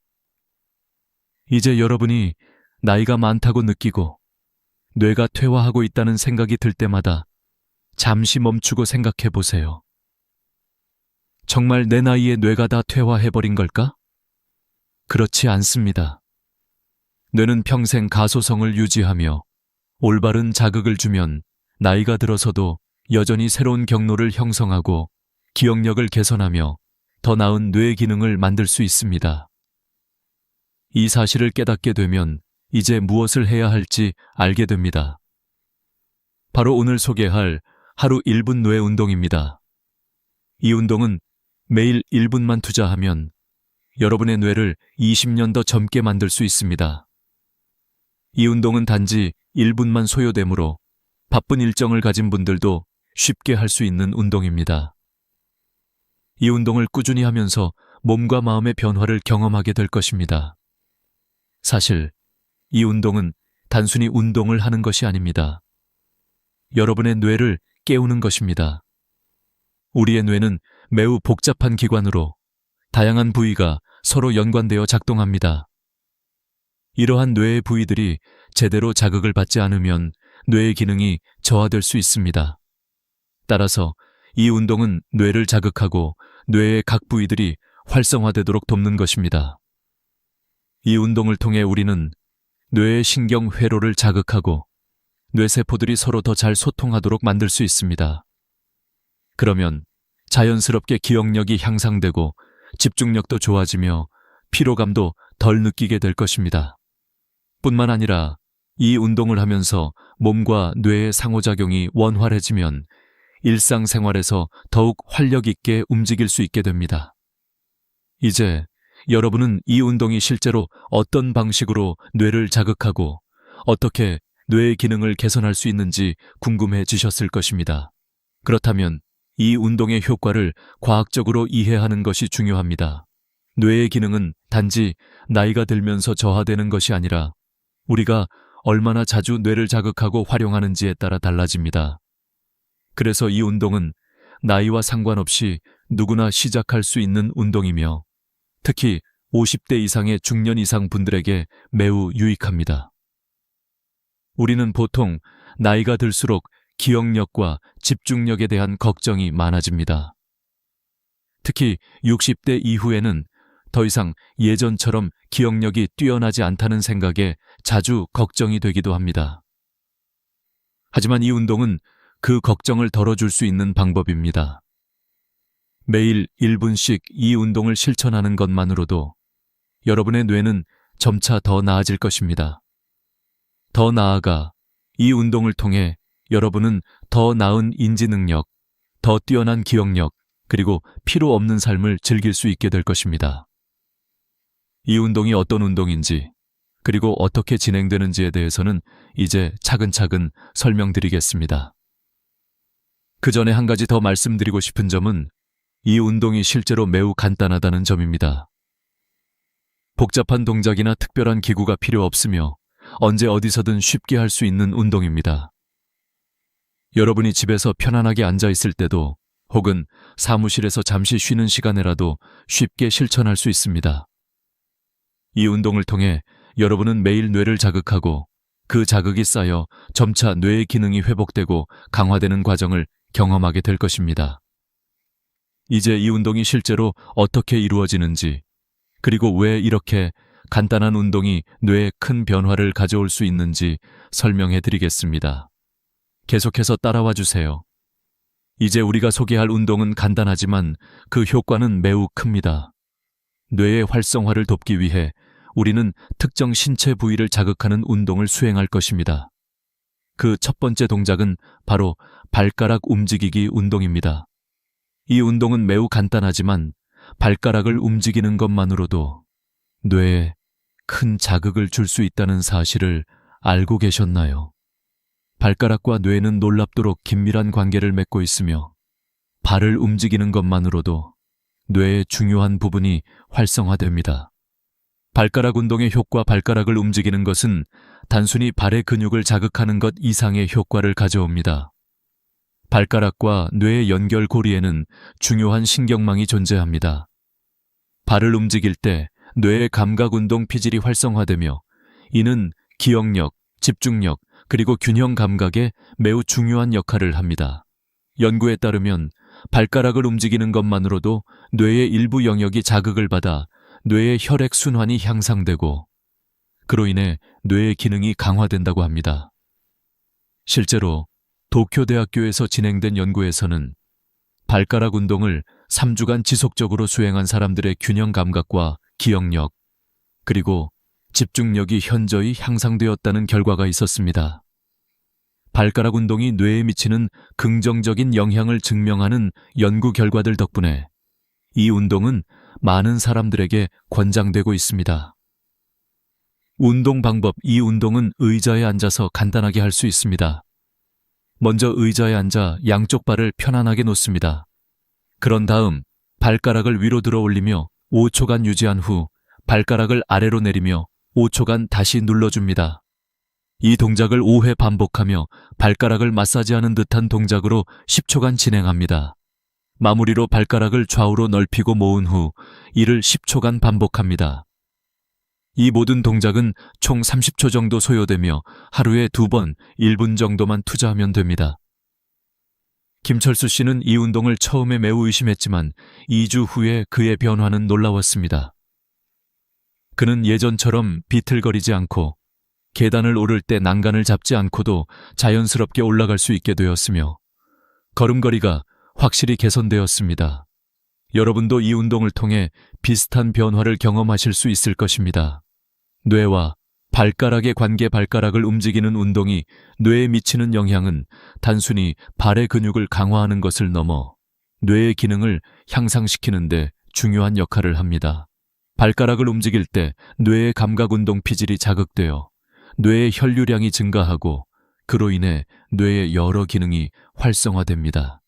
[SPEAKER 2] 이제 여러분이 나이가 많다고 느끼고 뇌가 퇴화하고 있다는 생각이 들 때마다 잠시 멈추고 생각해 보세요. 정말 내 나이에 뇌가 다 퇴화해버린 걸까? 그렇지 않습니다. 뇌는 평생 가소성을 유지하며 올바른 자극을 주면 나이가 들어서도 여전히 새로운 경로를 형성하고 기억력을 개선하며 더 나은 뇌 기능을 만들 수 있습니다. 이 사실을 깨닫게 되면 이제 무엇을 해야 할지 알게 됩니다. 바로 오늘 소개할 하루 1분 뇌 운동입니다. 이 운동은 매일 1분만 투자하면 여러분의 뇌를 20년 더 젊게 만들 수 있습니다. 이 운동은 단지 1분만 소요되므로 바쁜 일정을 가진 분들도 쉽게 할 수 있는 운동입니다. 이 운동을 꾸준히 하면서 몸과 마음의 변화를 경험하게 될 것입니다. 사실 이 운동은 단순히 운동을 하는 것이 아닙니다. 여러분의 뇌를 깨우는 것입니다. 우리의 뇌는 매우 복잡한 기관으로 다양한 부위가 서로 연관되어 작동합니다. 이러한 뇌의 부위들이 제대로 자극을 받지 않으면 뇌의 기능이 저하될 수 있습니다. 따라서 이 운동은 뇌를 자극하고 뇌의 각 부위들이 활성화되도록 돕는 것입니다. 이 운동을 통해 우리는 뇌의 신경 회로를 자극하고 뇌세포들이 서로 더 잘 소통하도록 만들 수 있습니다. 그러면 자연스럽게 기억력이 향상되고 집중력도 좋아지며 피로감도 덜 느끼게 될 것입니다. 뿐만 아니라 이 운동을 하면서 몸과 뇌의 상호작용이 원활해지면 일상생활에서 더욱 활력 있게 움직일 수 있게 됩니다. 이제 여러분은 이 운동이 실제로 어떤 방식으로 뇌를 자극하고 어떻게 뇌의 기능을 개선할 수 있는지 궁금해지셨을 것입니다. 그렇다면 이 운동의 효과를 과학적으로 이해하는 것이 중요합니다. 뇌의 기능은 단지 나이가 들면서 저하되는 것이 아니라 우리가 얼마나 자주 뇌를 자극하고 활용하는지에 따라 달라집니다. 그래서 이 운동은 나이와 상관없이 누구나 시작할 수 있는 운동이며 특히 50대 이상의 중년 이상 분들에게 매우 유익합니다. 우리는 보통 나이가 들수록 기억력과 집중력에 대한 걱정이 많아집니다. 특히 60대 이후에는 더 이상 예전처럼 기억력이 뛰어나지 않다는 생각에 자주 걱정이 되기도 합니다. 하지만 이 운동은 그 걱정을 덜어줄 수 있는 방법입니다. 매일 1분씩 이 운동을 실천하는 것만으로도 여러분의 뇌는 점차 더 나아질 것입니다. 더 나아가 이 운동을 통해 여러분은 더 나은 인지 능력, 더 뛰어난 기억력, 그리고 피로 없는 삶을 즐길 수 있게 될 것입니다. 이 운동이 어떤 운동인지, 그리고 어떻게 진행되는지에 대해서는 이제 차근차근 설명드리겠습니다. 그 전에 한 가지 더 말씀드리고 싶은 점은 이 운동이 실제로 매우 간단하다는 점입니다. 복잡한 동작이나 특별한 기구가 필요 없으며 언제 어디서든 쉽게 할 수 있는 운동입니다. 여러분이 집에서 편안하게 앉아 있을 때도 혹은 사무실에서 잠시 쉬는 시간에라도 쉽게 실천할 수 있습니다. 이 운동을 통해 여러분은 매일 뇌를 자극하고 그 자극이 쌓여 점차 뇌의 기능이 회복되고 강화되는 과정을 경험하게 될 것입니다. 이제 이 운동이 실제로 어떻게 이루어지는지, 그리고 왜 이렇게 간단한 운동이 뇌에 큰 변화를 가져올 수 있는지 설명해 드리겠습니다. 계속해서 따라와 주세요. 이제 우리가 소개할 운동은 간단하지만 그 효과는 매우 큽니다. 뇌의 활성화를 돕기 위해 우리는 특정 신체 부위를 자극하는 운동을 수행할 것입니다. 그 첫 번째 동작은 바로 발가락 움직이기 운동입니다. 이 운동은 매우 간단하지만 발가락을 움직이는 것만으로도 뇌에 큰 자극을 줄 수 있다는 사실을 알고 계셨나요? 발가락과 뇌는 놀랍도록 긴밀한 관계를 맺고 있으며 발을 움직이는 것만으로도 뇌의 중요한 부분이 활성화됩니다. 발가락 운동의 효과. 발가락을 움직이는 것은 단순히 발의 근육을 자극하는 것 이상의 효과를 가져옵니다. 발가락과 뇌의 연결 고리에는 중요한 신경망이 존재합니다. 발을 움직일 때 뇌의 감각운동 피질이 활성화되며 이는 기억력, 집중력, 그리고 균형 감각에 매우 중요한 역할을 합니다. 연구에 따르면 발가락을 움직이는 것만으로도 뇌의 일부 영역이 자극을 받아 뇌의 혈액 순환이 향상되고 그로 인해 뇌의 기능이 강화된다고 합니다. 실제로 도쿄대학교에서 진행된 연구에서는 발가락 운동을 3주간 지속적으로 수행한 사람들의 균형 감각과 기억력, 그리고 집중력이 현저히 향상되었다는 결과가 있었습니다. 발가락 운동이 뇌에 미치는 긍정적인 영향을 증명하는 연구 결과들 덕분에 이 운동은 많은 사람들에게 권장되고 있습니다. 운동 방법. 이 운동은 의자에 앉아서 간단하게 할 수 있습니다. 먼저 의자에 앉아 양쪽 발을 편안하게 놓습니다. 그런 다음 발가락을 위로 들어 올리며 5초간 유지한 후 발가락을 아래로 내리며 5초간 다시 눌러줍니다. 이 동작을 5회 반복하며 발가락을 마사지하는 듯한 동작으로 10초간 진행합니다. 마무리로 발가락을 좌우로 넓히고 모은 후 이를 10초간 반복합니다. 이 모든 동작은 총 30초 정도 소요되며 하루에 2번 1분 정도만 투자하면 됩니다. 김철수 씨는 이 운동을 처음에 매우 의심했지만 2주 후에 그의 변화는 놀라웠습니다. 그는 예전처럼 비틀거리지 않고 계단을 오를 때 난간을 잡지 않고도 자연스럽게 올라갈 수 있게 되었으며 걸음걸이가 확실히 개선되었습니다. 여러분도 이 운동을 통해 비슷한 변화를 경험하실 수 있을 것입니다. 뇌와 발가락의 관계. 발가락을 움직이는 운동이 뇌에 미치는 영향은 단순히 발의 근육을 강화하는 것을 넘어 뇌의 기능을 향상시키는 데 중요한 역할을 합니다. 발가락을 움직일 때 뇌의 감각운동 피질이 자극되어 뇌의 혈류량이 증가하고 그로 인해 뇌의 여러 기능이 활성화됩니다.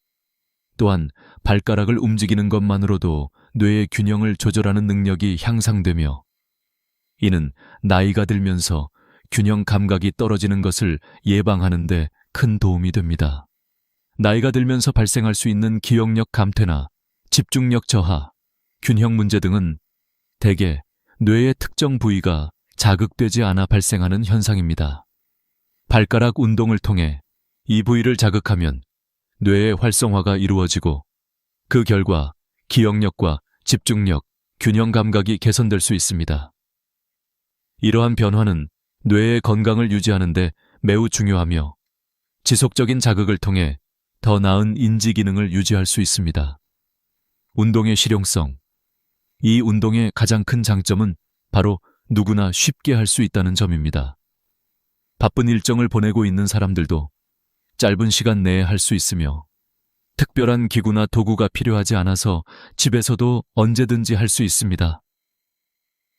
[SPEAKER 2] 또한 발가락을 움직이는 것만으로도 뇌의 균형을 조절하는 능력이 향상되며 이는 나이가 들면서 균형 감각이 떨어지는 것을 예방하는 데 큰 도움이 됩니다. 나이가 들면서 발생할 수 있는 기억력 감퇴나 집중력 저하, 균형 문제 등은 대개 뇌의 특정 부위가 자극되지 않아 발생하는 현상입니다. 발가락 운동을 통해 이 부위를 자극하면 뇌의 활성화가 이루어지고 그 결과 기억력과 집중력, 균형 감각이 개선될 수 있습니다. 이러한 변화는 뇌의 건강을 유지하는 데 매우 중요하며 지속적인 자극을 통해 더 나은 인지 기능을 유지할 수 있습니다. 운동의 실용성. 이 운동의 가장 큰 장점은 바로 누구나 쉽게 할 수 있다는 점입니다. 바쁜 일정을 보내고 있는 사람들도 짧은 시간 내에 할 수 있으며 특별한 기구나 도구가 필요하지 않아서 집에서도 언제든지 할 수 있습니다.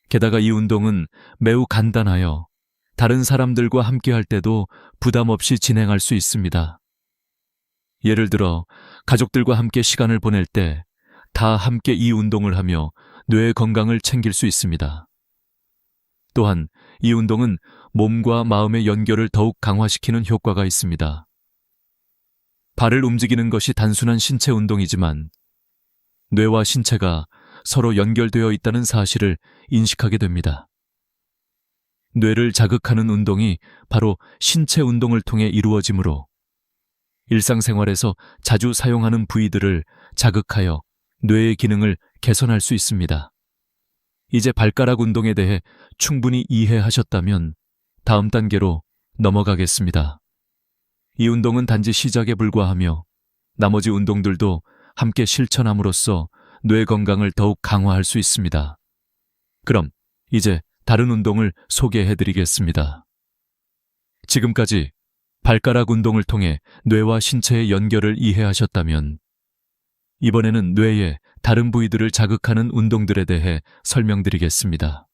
[SPEAKER 2] 게다가 이 운동은 매우 간단하여 다른 사람들과 함께 할 때도 부담 없이 진행할 수 있습니다. 예를 들어 가족들과 함께 시간을 보낼 때 다 함께 이 운동을 하며 뇌 건강을 챙길 수 있습니다. 또한 이 운동은 몸과 마음의 연결을 더욱 강화시키는 효과가 있습니다. 발을 움직이는 것이 단순한 신체 운동이지만 뇌와 신체가 서로 연결되어 있다는 사실을 인식하게 됩니다. 뇌를 자극하는 운동이 바로 신체 운동을 통해 이루어지므로 일상생활에서 자주 사용하는 부위들을 자극하여 뇌의 기능을 개선할 수 있습니다. 이제 발가락 운동에 대해 충분히 이해하셨다면 다음 단계로 넘어가겠습니다. 이 운동은 단지 시작에 불과하며 나머지 운동들도 함께 실천함으로써 뇌 건강을 더욱 강화할 수 있습니다. 그럼 이제 다른 운동을 소개해드리겠습니다. 지금까지 발가락 운동을 통해 뇌와 신체의 연결을 이해하셨다면 이번에는 뇌의 다른 부위들을 자극하는 운동들에 대해 설명드리겠습니다.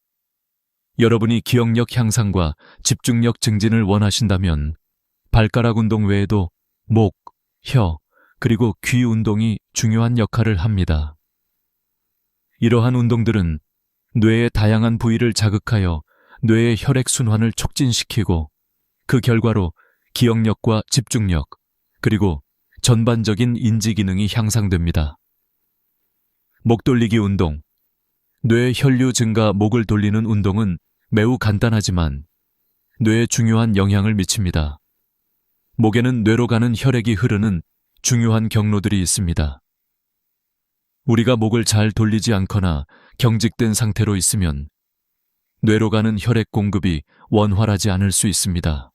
[SPEAKER 2] 여러분이 기억력 향상과 집중력 증진을 원하신다면 발가락 운동 외에도 목, 혀, 그리고 귀 운동이 중요한 역할을 합니다. 이러한 운동들은 뇌의 다양한 부위를 자극하여 뇌의 혈액순환을 촉진시키고 그 결과로 기억력과 집중력, 그리고 전반적인 인지 기능이 향상됩니다. 목 돌리기 운동. 뇌 혈류 증가 목을 돌리는 운동은 매우 간단하지만 뇌에 중요한 영향을 미칩니다. 목에는 뇌로 가는 혈액이 흐르는 중요한 경로들이 있습니다. 우리가 목을 잘 돌리지 않거나 경직된 상태로 있으면 뇌로 가는 혈액 공급이 원활하지 않을 수 있습니다.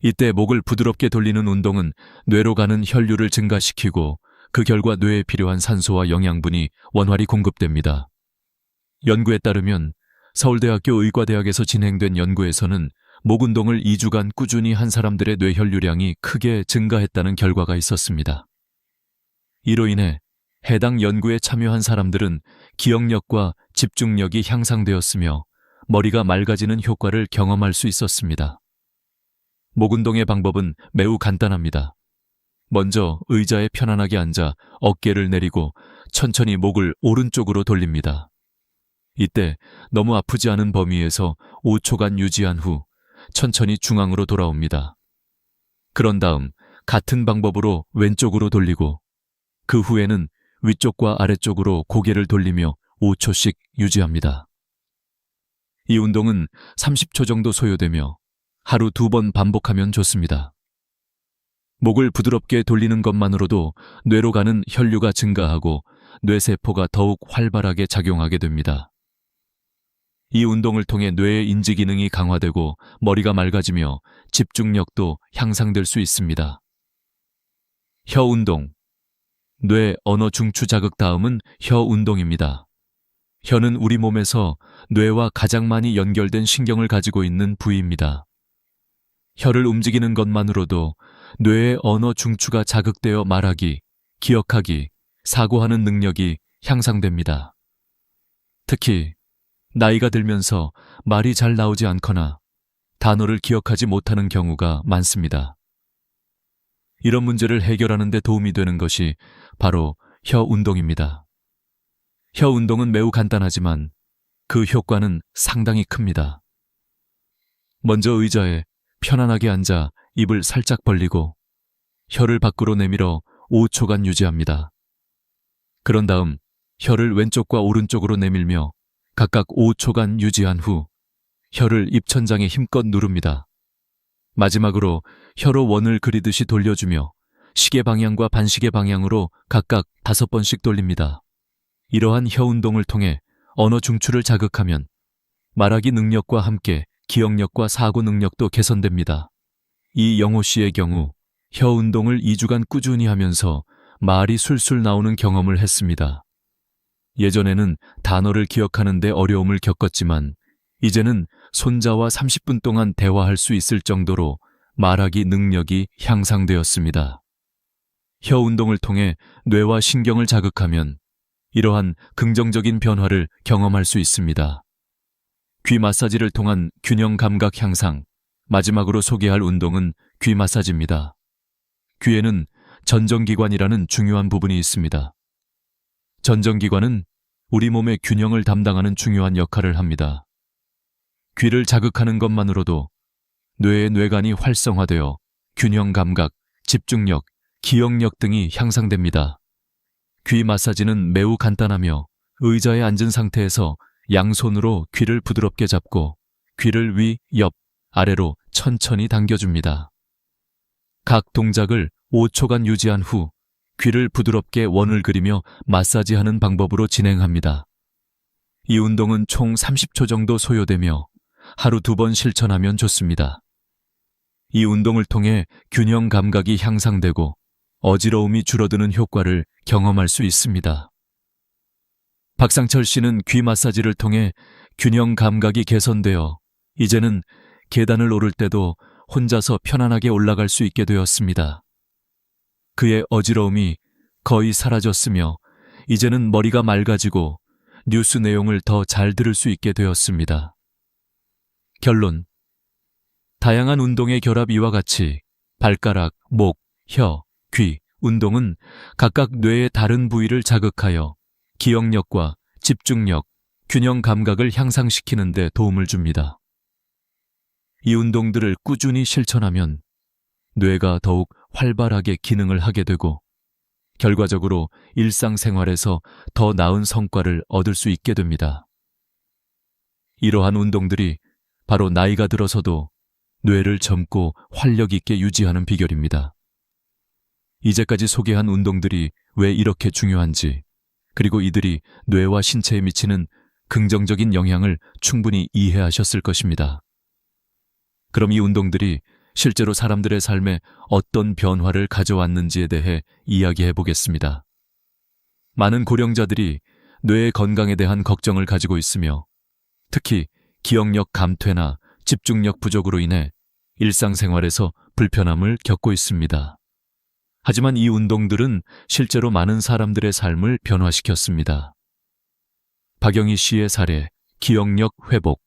[SPEAKER 2] 이때 목을 부드럽게 돌리는 운동은 뇌로 가는 혈류를 증가시키고 그 결과 뇌에 필요한 산소와 영양분이 원활히 공급됩니다. 연구에 따르면 서울대학교 의과대학에서 진행된 연구에서는 목 운동을 2주간 꾸준히 한 사람들의 뇌 혈류량이 크게 증가했다는 결과가 있었습니다. 이로 인해 해당 연구에 참여한 사람들은 기억력과 집중력이 향상되었으며 머리가 맑아지는 효과를 경험할 수 있었습니다. 목 운동의 방법은 매우 간단합니다. 먼저 의자에 편안하게 앉아 어깨를 내리고 천천히 목을 오른쪽으로 돌립니다. 이때 너무 아프지 않은 범위에서 5초간 유지한 후 천천히 중앙으로 돌아옵니다. 그런 다음 같은 방법으로 왼쪽으로 돌리고 그 후에는 위쪽과 아래쪽으로 고개를 돌리며 5초씩 유지합니다. 이 운동은 30초 정도 소요되며 하루 2번 반복하면 좋습니다. 목을 부드럽게 돌리는 것만으로도 뇌로 가는 혈류가 증가하고 뇌세포가 더욱 활발하게 작용하게 됩니다. 이 운동을 통해 뇌의 인지 기능이 강화되고 머리가 맑아지며 집중력도 향상될 수 있습니다. 혀 운동. 뇌 언어 중추 자극 다음은 혀 운동입니다. 혀는 우리 몸에서 뇌와 가장 많이 연결된 신경을 가지고 있는 부위입니다. 혀를 움직이는 것만으로도 뇌의 언어 중추가 자극되어 말하기, 기억하기, 사고하는 능력이 향상됩니다. 특히 나이가 들면서 말이 잘 나오지 않거나 단어를 기억하지 못하는 경우가 많습니다. 이런 문제를 해결하는 데 도움이 되는 것이 바로 혀 운동입니다. 혀 운동은 매우 간단하지만 그 효과는 상당히 큽니다. 먼저 의자에 편안하게 앉아 입을 살짝 벌리고 혀를 밖으로 내밀어 5초간 유지합니다. 그런 다음 혀를 왼쪽과 오른쪽으로 내밀며 각각 5초간 유지한 후 혀를 입천장에 힘껏 누릅니다. 마지막으로 혀로 원을 그리듯이 돌려주며 시계 방향과 반시계 방향으로 각각 5번씩 돌립니다. 이러한 혀 운동을 통해 언어 중추를 자극하면 말하기 능력과 함께 기억력과 사고 능력도 개선됩니다. 이영호 씨의 경우 혀 운동을 2주간 꾸준히 하면서 말이 술술 나오는 경험을 했습니다. 예전에는 단어를 기억하는 데 어려움을 겪었지만 이제는 손자와 30분 동안 대화할 수 있을 정도로 말하기 능력이 향상되었습니다. 혀 운동을 통해 뇌와 신경을 자극하면 이러한 긍정적인 변화를 경험할 수 있습니다. 귀 마사지를 통한 균형 감각 향상, 마지막으로 소개할 운동은 귀 마사지입니다. 귀에는 전정기관이라는 중요한 부분이 있습니다. 전정기관은 우리 몸의 균형을 담당하는 중요한 역할을 합니다. 귀를 자극하는 것만으로도 뇌의 뇌관이 활성화되어 균형 감각, 집중력, 기억력 등이 향상됩니다. 귀 마사지는 매우 간단하며 의자에 앉은 상태에서 양손으로 귀를 부드럽게 잡고 귀를 위, 옆, 아래로 천천히 당겨줍니다. 각 동작을 5초간 유지한 후 귀를 부드럽게 원을 그리며 마사지하는 방법으로 진행합니다. 이 운동은 총 30초 정도 소요되며 하루 2번 실천하면 좋습니다. 이 운동을 통해 균형 감각이 향상되고 어지러움이 줄어드는 효과를 경험할 수 있습니다. 박상철 씨는 귀 마사지를 통해 균형 감각이 개선되어 이제는 계단을 오를 때도 혼자서 편안하게 올라갈 수 있게 되었습니다. 그의 어지러움이 거의 사라졌으며 이제는 머리가 맑아지고 뉴스 내용을 더 잘 들을 수 있게 되었습니다. 결론. 다양한 운동의 결합 이와 같이 발가락, 목, 혀, 귀, 운동은 각각 뇌의 다른 부위를 자극하여 기억력과 집중력, 균형 감각을 향상시키는 데 도움을 줍니다. 이 운동들을 꾸준히 실천하면 뇌가 더욱 활발하게 기능을 하게 되고 결과적으로 일상생활에서 더 나은 성과를 얻을 수 있게 됩니다. 이러한 운동들이 바로 나이가 들어서도 뇌를 젊고 활력 있게 유지하는 비결입니다. 이제까지 소개한 운동들이 왜 이렇게 중요한지, 그리고 이들이 뇌와 신체에 미치는 긍정적인 영향을 충분히 이해하셨을 것입니다. 그럼 이 운동들이 실제로 사람들의 삶에 어떤 변화를 가져왔는지에 대해 이야기해 보겠습니다. 많은 고령자들이 뇌의 건강에 대한 걱정을 가지고 있으며 특히 기억력 감퇴나 집중력 부족으로 인해 일상생활에서 불편함을 겪고 있습니다. 하지만 이 운동들은 실제로 많은 사람들의 삶을 변화시켰습니다. 박영희 씨의 사례, 기억력 회복.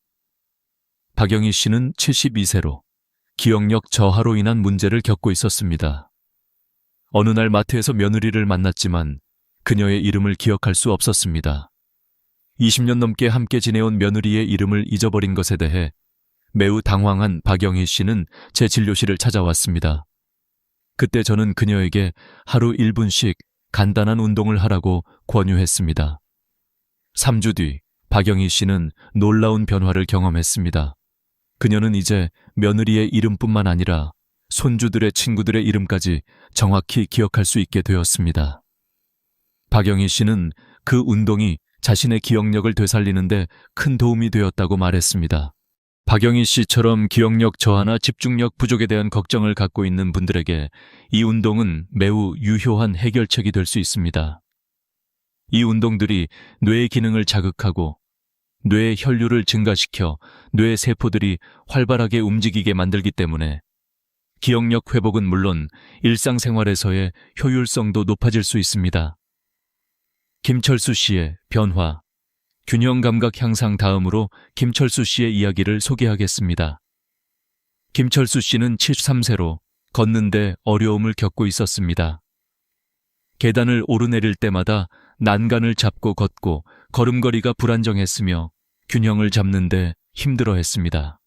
[SPEAKER 2] 박영희 씨는 72세로 기억력 저하로 인한 문제를 겪고 있었습니다. 어느 날 마트에서 며느리를 만났지만 그녀의 이름을 기억할 수 없었습니다. 20년 넘게 함께 지내온 며느리의 이름을 잊어버린 것에 대해 매우 당황한 박영희 씨는 제 진료실을 찾아왔습니다. 그때 저는 그녀에게 하루 1분씩 간단한 운동을 하라고 권유했습니다. 3주 뒤 박영희 씨는 놀라운 변화를 경험했습니다. 그녀는 이제 며느리의 이름뿐만 아니라 손주들의 친구들의 이름까지 정확히 기억할 수 있게 되었습니다. 박영희 씨는 그 운동이 자신의 기억력을 되살리는 데 큰 도움이 되었다고 말했습니다. 박영희 씨처럼 기억력 저하나 집중력 부족에 대한 걱정을 갖고 있는 분들에게 이 운동은 매우 유효한 해결책이 될 수 있습니다. 이 운동들이 뇌의 기능을 자극하고 뇌의 혈류를 증가시켜 뇌 세포들이 활발하게 움직이게 만들기 때문에 기억력 회복은 물론 일상생활에서의 효율성도 높아질 수 있습니다. 김철수 씨의 변화, 균형 감각 향상 다음으로 김철수 씨의 이야기를 소개하겠습니다. 김철수 씨는 73세로 걷는데 어려움을 겪고 있었습니다. 계단을 오르내릴 때마다 난간을 잡고 걷고 걸음걸이가 불안정했으며 균형을 잡는데 힘들어했습니다.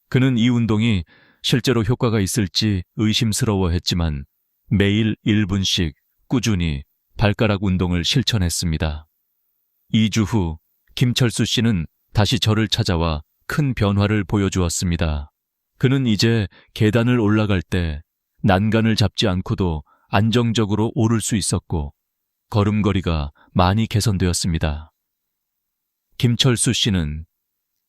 [SPEAKER 2] 그는 이 운동이 실제로 효과가 있을지 의심스러워했지만 매일 1분씩 꾸준히 발가락 운동을 실천했습니다. 2주 후 김철수 씨는 다시 저를 찾아와 큰 변화를 보여주었습니다. 그는 이제 계단을 올라갈 때 난간을 잡지 않고도 안정적으로 오를 수 있었고 걸음걸이가 많이 개선되었습니다. 김철수 씨는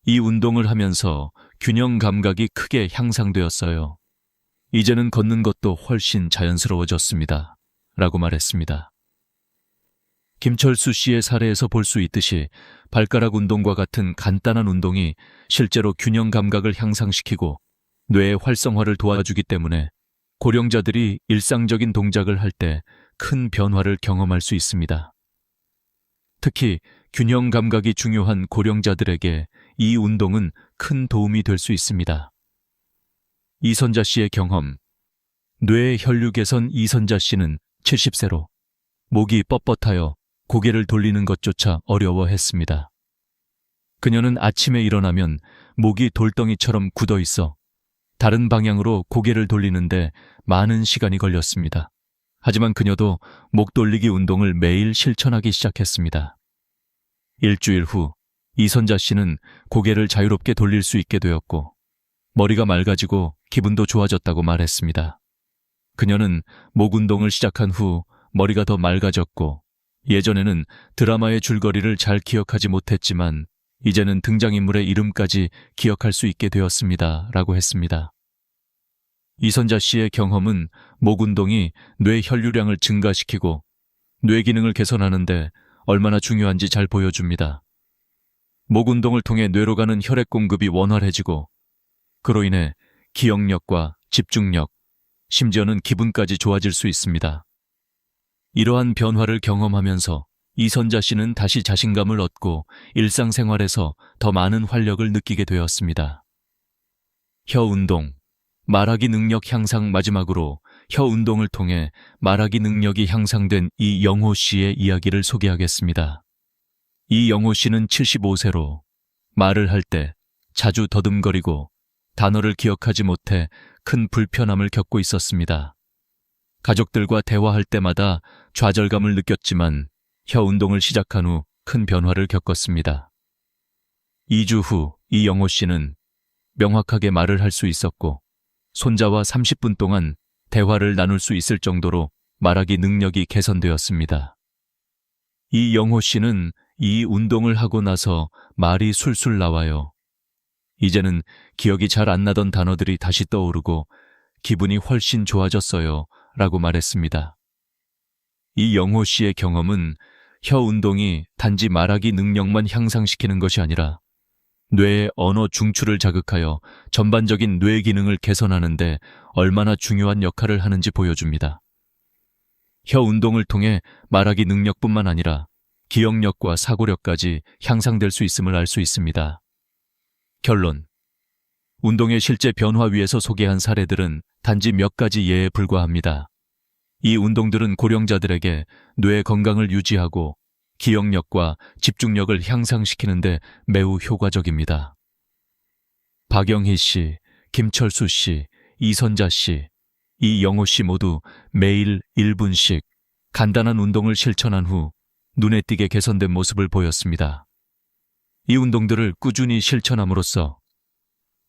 [SPEAKER 2] 이 운동을 하면서 균형 감각이 크게 향상되었어요. 이제는 걷는 것도 훨씬 자연스러워졌습니다. 라고 말했습니다. 김철수 씨의 사례에서 볼 수 있듯이 발가락 운동과 같은 간단한 운동이 실제로 균형 감각을 향상시키고 뇌의 활성화를 도와주기 때문에 고령자들이 일상적인 동작을 할 때 큰 변화를 경험할 수 있습니다. 특히 균형 감각이 중요한 고령자들에게 이 운동은 큰 도움이 될 수 있습니다. 이선자 씨의 경험. 뇌 혈류 개선 이선자 씨는 70세로 목이 뻣뻣하여 고개를 돌리는 것조차 어려워했습니다. 그녀는 아침에 일어나면 목이 돌덩이처럼 굳어 있어 다른 방향으로 고개를 돌리는데 많은 시간이 걸렸습니다. 하지만 그녀도 목 돌리기 운동을 매일 실천하기 시작했습니다. 일주일 후 이선자 씨는 고개를 자유롭게 돌릴 수 있게 되었고 머리가 맑아지고 기분도 좋아졌다고 말했습니다. 그녀는 목 운동을 시작한 후 머리가 더 맑아졌고 예전에는 드라마의 줄거리를 잘 기억하지 못했지만 이제는 등장인물의 이름까지 기억할 수 있게 되었습니다. 라고 했습니다. 이선자 씨의 경험은 목 운동이 뇌 혈류량을 증가시키고 뇌 기능을 개선하는데 얼마나 중요한지 잘 보여줍니다. 목 운동을 통해 뇌로 가는 혈액 공급이 원활해지고 그로 인해 기억력과 집중력, 심지어는 기분까지 좋아질 수 있습니다. 이러한 변화를 경험하면서 이선자 씨는 다시 자신감을 얻고 일상생활에서 더 많은 활력을 느끼게 되었습니다. 혀 운동, 말하기 능력 향상. 마지막으로 혀 운동을 통해 말하기 능력이 향상된 이영호 씨의 이야기를 소개하겠습니다. 이영호 씨는 75세로 말을 할 때 자주 더듬거리고 단어를 기억하지 못해 큰 불편함을 겪고 있었습니다. 가족들과 대화할 때마다 좌절감을 느꼈지만 혀 운동을 시작한 후 큰 변화를 겪었습니다. 2주 후 이영호 씨는 명확하게 말을 할 수 있었고 손자와 30분 동안 대화를 나눌 수 있을 정도로 말하기 능력이 개선되었습니다. 이영호 씨는 이 운동을 하고 나서 말이 술술 나와요. 이제는 기억이 잘 안 나던 단어들이 다시 떠오르고 기분이 훨씬 좋아졌어요. 라고 말했습니다. 이영호 씨의 경험은 혀 운동이 단지 말하기 능력만 향상시키는 것이 아니라 뇌의 언어 중추를 자극하여 전반적인 뇌 기능을 개선하는 데 얼마나 중요한 역할을 하는지 보여줍니다. 혀 운동을 통해 말하기 능력뿐만 아니라 기억력과 사고력까지 향상될 수 있음을 알 수 있습니다. 결론. 운동의 실제 변화 위에서 소개한 사례들은 단지 몇 가지 예에 불과합니다. 이 운동들은 고령자들에게 뇌 건강을 유지하고 기억력과 집중력을 향상시키는 데 매우 효과적입니다. 박영희 씨, 김철수 씨, 이선자 씨, 이영호 씨 모두 매일 1분씩 간단한 운동을 실천한 후 눈에 띄게 개선된 모습을 보였습니다. 이 운동들을 꾸준히 실천함으로써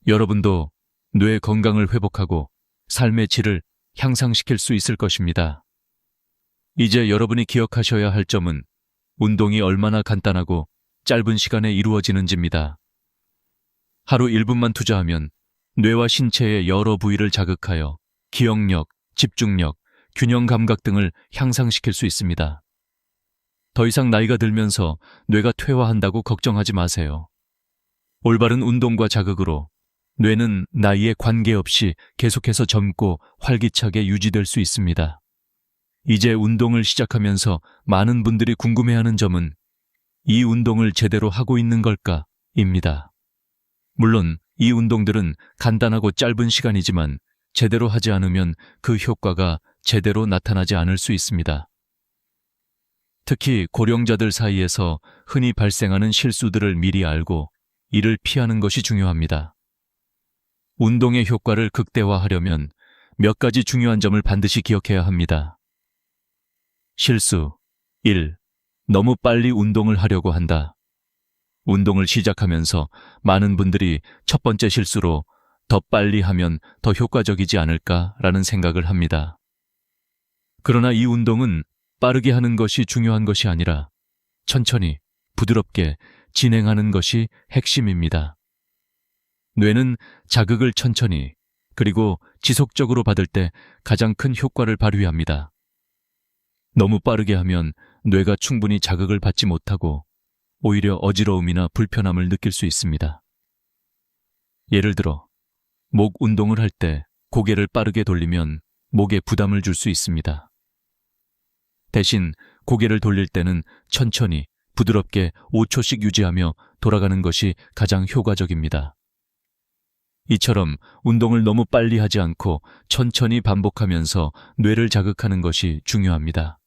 [SPEAKER 2] 여러분도 뇌 건강을 회복하고 삶의 질을 향상시킬 수 있을 것입니다. 이제 여러분이 기억하셔야 할 점은 운동이 얼마나 간단하고 짧은 시간에 이루어지는지입니다. 하루 1분만 투자하면 뇌와 신체의 여러 부위를 자극하여 기억력, 집중력, 균형 감각 등을 향상시킬 수 있습니다. 더 이상 나이가 들면서 뇌가 퇴화한다고 걱정하지 마세요. 올바른 운동과 자극으로 뇌는 나이에 관계없이 계속해서 젊고 활기차게 유지될 수 있습니다. 이제 운동을 시작하면서 많은 분들이 궁금해하는 점은 이 운동을 제대로 하고 있는 걸까?입니다. 물론 이 운동들은 간단하고 짧은 시간이지만 제대로 하지 않으면 그 효과가 제대로 나타나지 않을 수 있습니다. 특히 고령자들 사이에서 흔히 발생하는 실수들을 미리 알고 이를 피하는 것이 중요합니다. 운동의 효과를 극대화하려면 몇 가지 중요한 점을 반드시 기억해야 합니다. 실수 1. 너무 빨리 운동을 하려고 한다. 운동을 시작하면서 많은 분들이 첫 번째 실수로 더 빨리 하면 더 효과적이지 않을까라는 생각을 합니다. 그러나 이 운동은 빠르게 하는 것이 중요한 것이 아니라 천천히, 부드럽게 진행하는 것이 핵심입니다. 뇌는 자극을 천천히 그리고 지속적으로 받을 때 가장 큰 효과를 발휘합니다. 너무 빠르게 하면 뇌가 충분히 자극을 받지 못하고 오히려 어지러움이나 불편함을 느낄 수 있습니다. 예를 들어 목 운동을 할 때 고개를 빠르게 돌리면 목에 부담을 줄 수 있습니다. 대신 고개를 돌릴 때는 천천히 부드럽게 5초씩 유지하며 돌아가는 것이 가장 효과적입니다. 이처럼 운동을 너무 빨리 하지 않고 천천히 반복하면서 뇌를 자극하는 것이 중요합니다.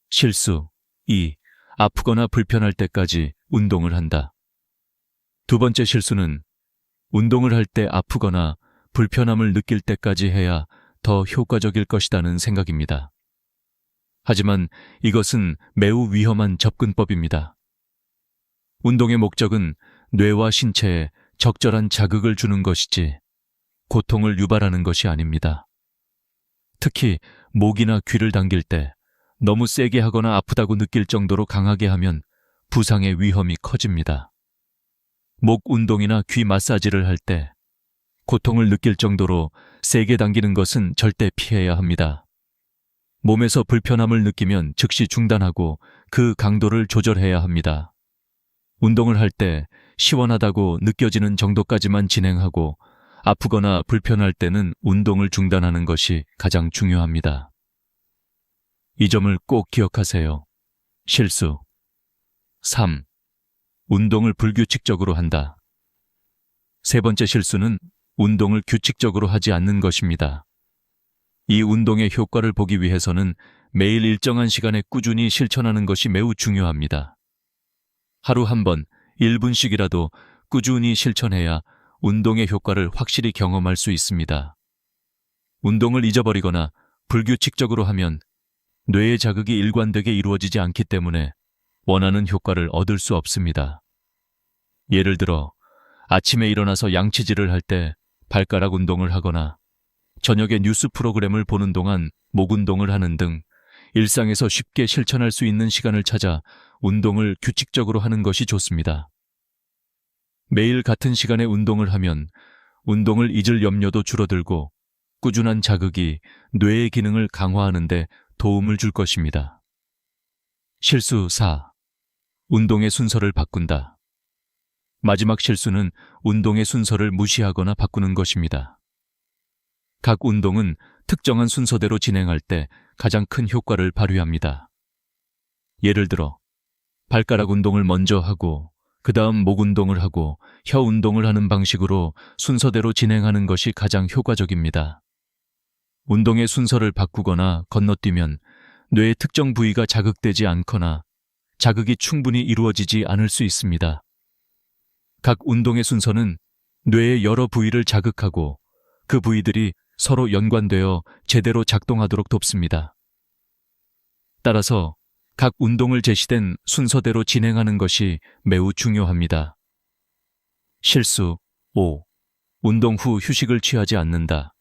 [SPEAKER 2] 실수 2. 아프거나 불편할 때까지 운동을 한다. 두 번째 실수는 운동을 할 때 아프거나 불편함을 느낄 때까지 해야 더 더 효과적일 것이라는 생각입니다. 하지만 이것은 매우 위험한 접근법입니다. 운동의 목적은 뇌와 신체에 적절한 자극을 주는 것이지 고통을 유발하는 것이 아닙니다. 특히 목이나 귀를 당길 때 너무 세게 하거나 아프다고 느낄 정도로 강하게 하면 부상의 위험이 커집니다. 목 운동이나 귀 마사지를 할 때 고통을 느낄 정도로 세게 당기는 것은 절대 피해야 합니다. 몸에서 불편함을 느끼면 즉시 중단하고 그 강도를 조절해야 합니다. 운동을 할 때 시원하다고 느껴지는 정도까지만 진행하고 아프거나 불편할 때는 운동을 중단하는 것이 가장 중요합니다. 이 점을 꼭 기억하세요. 실수. 3. 운동을 불규칙적으로 한다. 세 번째 실수는 운동을 규칙적으로 하지 않는 것입니다. 이 운동의 효과를 보기 위해서는 매일 일정한 시간에 꾸준히 실천하는 것이 매우 중요합니다. 하루 한 번, 1분씩이라도 꾸준히 실천해야 운동의 효과를 확실히 경험할 수 있습니다. 운동을 잊어버리거나 불규칙적으로 하면 뇌의 자극이 일관되게 이루어지지 않기 때문에 원하는 효과를 얻을 수 없습니다. 예를 들어 아침에 일어나서 양치질을 할 때 발가락 운동을 하거나 저녁에 뉴스 프로그램을 보는 동안 목 운동을 하는 등 일상에서 쉽게 실천할 수 있는 시간을 찾아 운동을 규칙적으로 하는 것이 좋습니다. 매일 같은 시간에 운동을 하면 운동을 잊을 염려도 줄어들고 꾸준한 자극이 뇌의 기능을 강화하는 데 도움을 줄 것입니다. 실수 4. 운동의 순서를 바꾼다. 마지막 실수는 운동의 순서를 무시하거나 바꾸는 것입니다. 각 운동은 특정한 순서대로 진행할 때 가장 큰 효과를 발휘합니다. 예를 들어 발가락 운동을 먼저 하고 그 다음 목 운동을 하고 혀 운동을 하는 방식으로 순서대로 진행하는 것이 가장 효과적입니다. 운동의 순서를 바꾸거나 건너뛰면 뇌의 특정 부위가 자극되지 않거나 자극이 충분히 이루어지지 않을 수 있습니다. 각 운동의 순서는 뇌의 여러 부위를 자극하고 그 부위들이 서로 연관되어 제대로 작동하도록 돕습니다. 따라서 각 운동을 제시된 순서대로 진행하는 것이 매우 중요합니다. 실수 5. 운동 후 휴식을 취하지 않는다.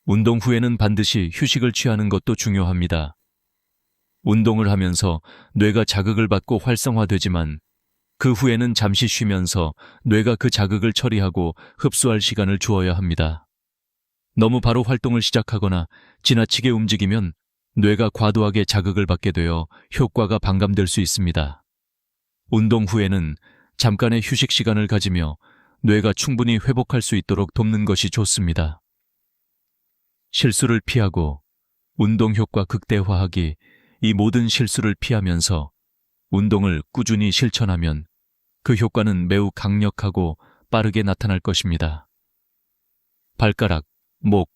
[SPEAKER 2] 운동 후에는 반드시 휴식을 취하는 것도 중요합니다. 운동을 하면서 뇌가 자극을 받고 활성화되지만 그 후에는 잠시 쉬면서 뇌가 그 자극을 처리하고 흡수할 시간을 주어야 합니다. 너무 바로 활동을 시작하거나 지나치게 움직이면 뇌가 과도하게 자극을 받게 되어 효과가 반감될 수 있습니다. 운동 후에는 잠깐의 휴식 시간을 가지며 뇌가 충분히 회복할 수 있도록 돕는 것이 좋습니다. 실수를 피하고 운동 효과 극대화하기, 이 모든 실수를 피하면서 운동을 꾸준히 실천하면 그 효과는 매우 강력하고 빠르게 나타날 것입니다. 발가락, 목,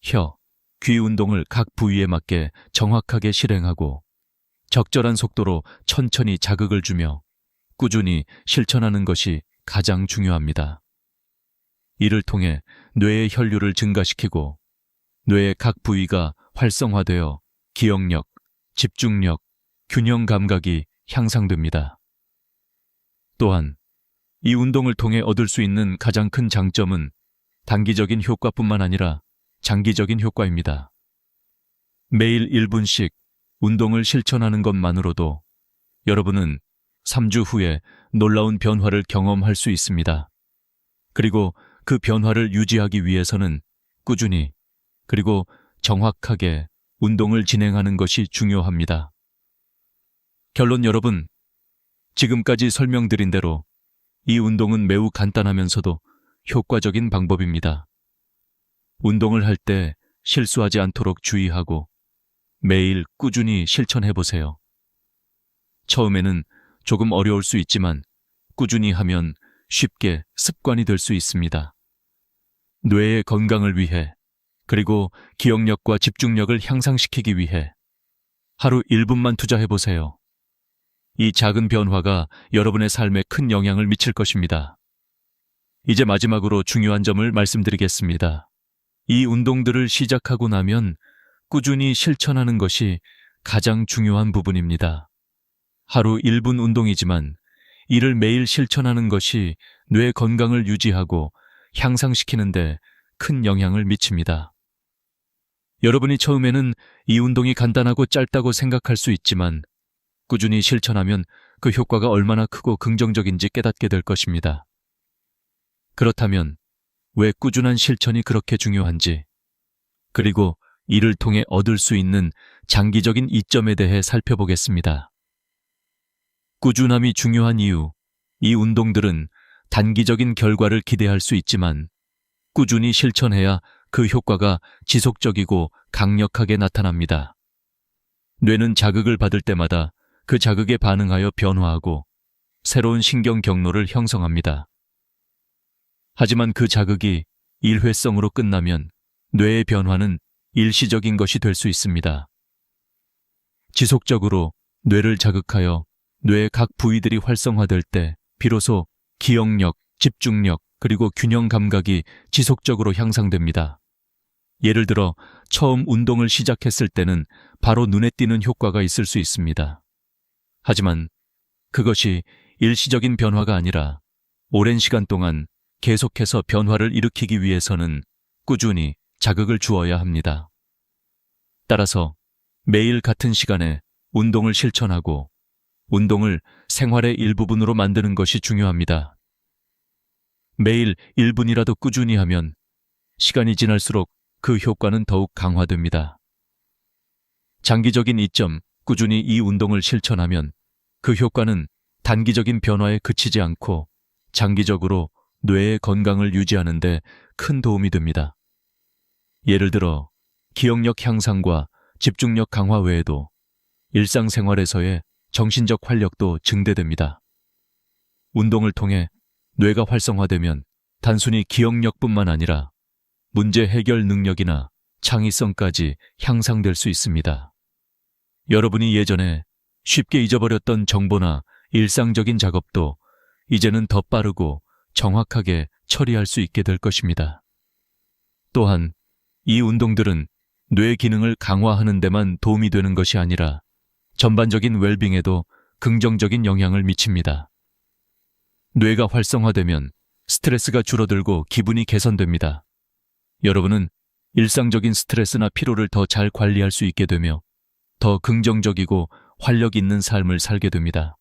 [SPEAKER 2] 혀, 귀 운동을 각 부위에 맞게 정확하게 실행하고 적절한 속도로 천천히 자극을 주며 꾸준히 실천하는 것이 가장 중요합니다. 이를 통해 뇌의 혈류를 증가시키고 뇌의 각 부위가 활성화되어 기억력, 집중력, 균형 감각이 향상됩니다. 또한 이 운동을 통해 얻을 수 있는 가장 큰 장점은 단기적인 효과뿐만 아니라 장기적인 효과입니다. 매일 1분씩 운동을 실천하는 것만으로도 여러분은 3주 후에 놀라운 변화를 경험할 수 있습니다. 그리고 그 변화를 유지하기 위해서는 꾸준히 그리고 정확하게 운동을 진행하는 것이 중요합니다. 결론 여러분, 지금까지 설명드린 대로 이 운동은 매우 간단하면서도 효과적인 방법입니다. 운동을 할 때 실수하지 않도록 주의하고 매일 꾸준히 실천해보세요. 처음에는 조금 어려울 수 있지만 꾸준히 하면 쉽게 습관이 될 수 있습니다. 뇌의 건강을 위해 그리고 기억력과 집중력을 향상시키기 위해 하루 1분만 투자해보세요. 이 작은 변화가 여러분의 삶에 큰 영향을 미칠 것입니다. 이제 마지막으로 중요한 점을 말씀드리겠습니다. 이 운동들을 시작하고 나면 꾸준히 실천하는 것이 가장 중요한 부분입니다. 하루 1분 운동이지만 이를 매일 실천하는 것이 뇌 건강을 유지하고 향상시키는데 큰 영향을 미칩니다. 여러분이 처음에는 이 운동이 간단하고 짧다고 생각할 수 있지만 꾸준히 실천하면 그 효과가 얼마나 크고 긍정적인지 깨닫게 될 것입니다. 그렇다면 왜 꾸준한 실천이 그렇게 중요한지, 그리고 이를 통해 얻을 수 있는 장기적인 이점에 대해 살펴보겠습니다. 꾸준함이 중요한 이유, 이 운동들은 단기적인 결과를 기대할 수 있지만 꾸준히 실천해야 그 효과가 지속적이고 강력하게 나타납니다. 뇌는 자극을 받을 때마다 그 자극에 반응하여 변화하고 새로운 신경 경로를 형성합니다. 하지만 그 자극이 일회성으로 끝나면 뇌의 변화는 일시적인 것이 될 수 있습니다. 지속적으로 뇌를 자극하여 뇌의 각 부위들이 활성화될 때 비로소 기억력, 집중력, 그리고 균형 감각이 지속적으로 향상됩니다. 예를 들어 처음 운동을 시작했을 때는 바로 눈에 띄는 효과가 있을 수 있습니다. 하지만 그것이 일시적인 변화가 아니라 오랜 시간 동안 계속해서 변화를 일으키기 위해서는 꾸준히 자극을 주어야 합니다. 따라서 매일 같은 시간에 운동을 실천하고 운동을 생활의 일부분으로 만드는 것이 중요합니다. 매일 1분이라도 꾸준히 하면 시간이 지날수록 그 효과는 더욱 강화됩니다. 장기적인 이점, 꾸준히 이 운동을 실천하면 그 효과는 단기적인 변화에 그치지 않고 장기적으로 뇌의 건강을 유지하는 데 큰 도움이 됩니다. 예를 들어 기억력 향상과 집중력 강화 외에도 일상생활에서의 정신적 활력도 증대됩니다. 운동을 통해 뇌가 활성화되면 단순히 기억력뿐만 아니라 문제 해결 능력이나 창의성까지 향상될 수 있습니다. 여러분이 예전에 쉽게 잊어버렸던 정보나 일상적인 작업도 이제는 더 빠르고 정확하게 처리할 수 있게 될 것입니다. 또한 이 운동들은 뇌 기능을 강화하는 데만 도움이 되는 것이 아니라 전반적인 웰빙에도 긍정적인 영향을 미칩니다. 뇌가 활성화되면 스트레스가 줄어들고 기분이 개선됩니다. 여러분은 일상적인 스트레스나 피로를 더 잘 관리할 수 있게 되며 더 긍정적이고 활력 있는 삶을 살게 됩니다.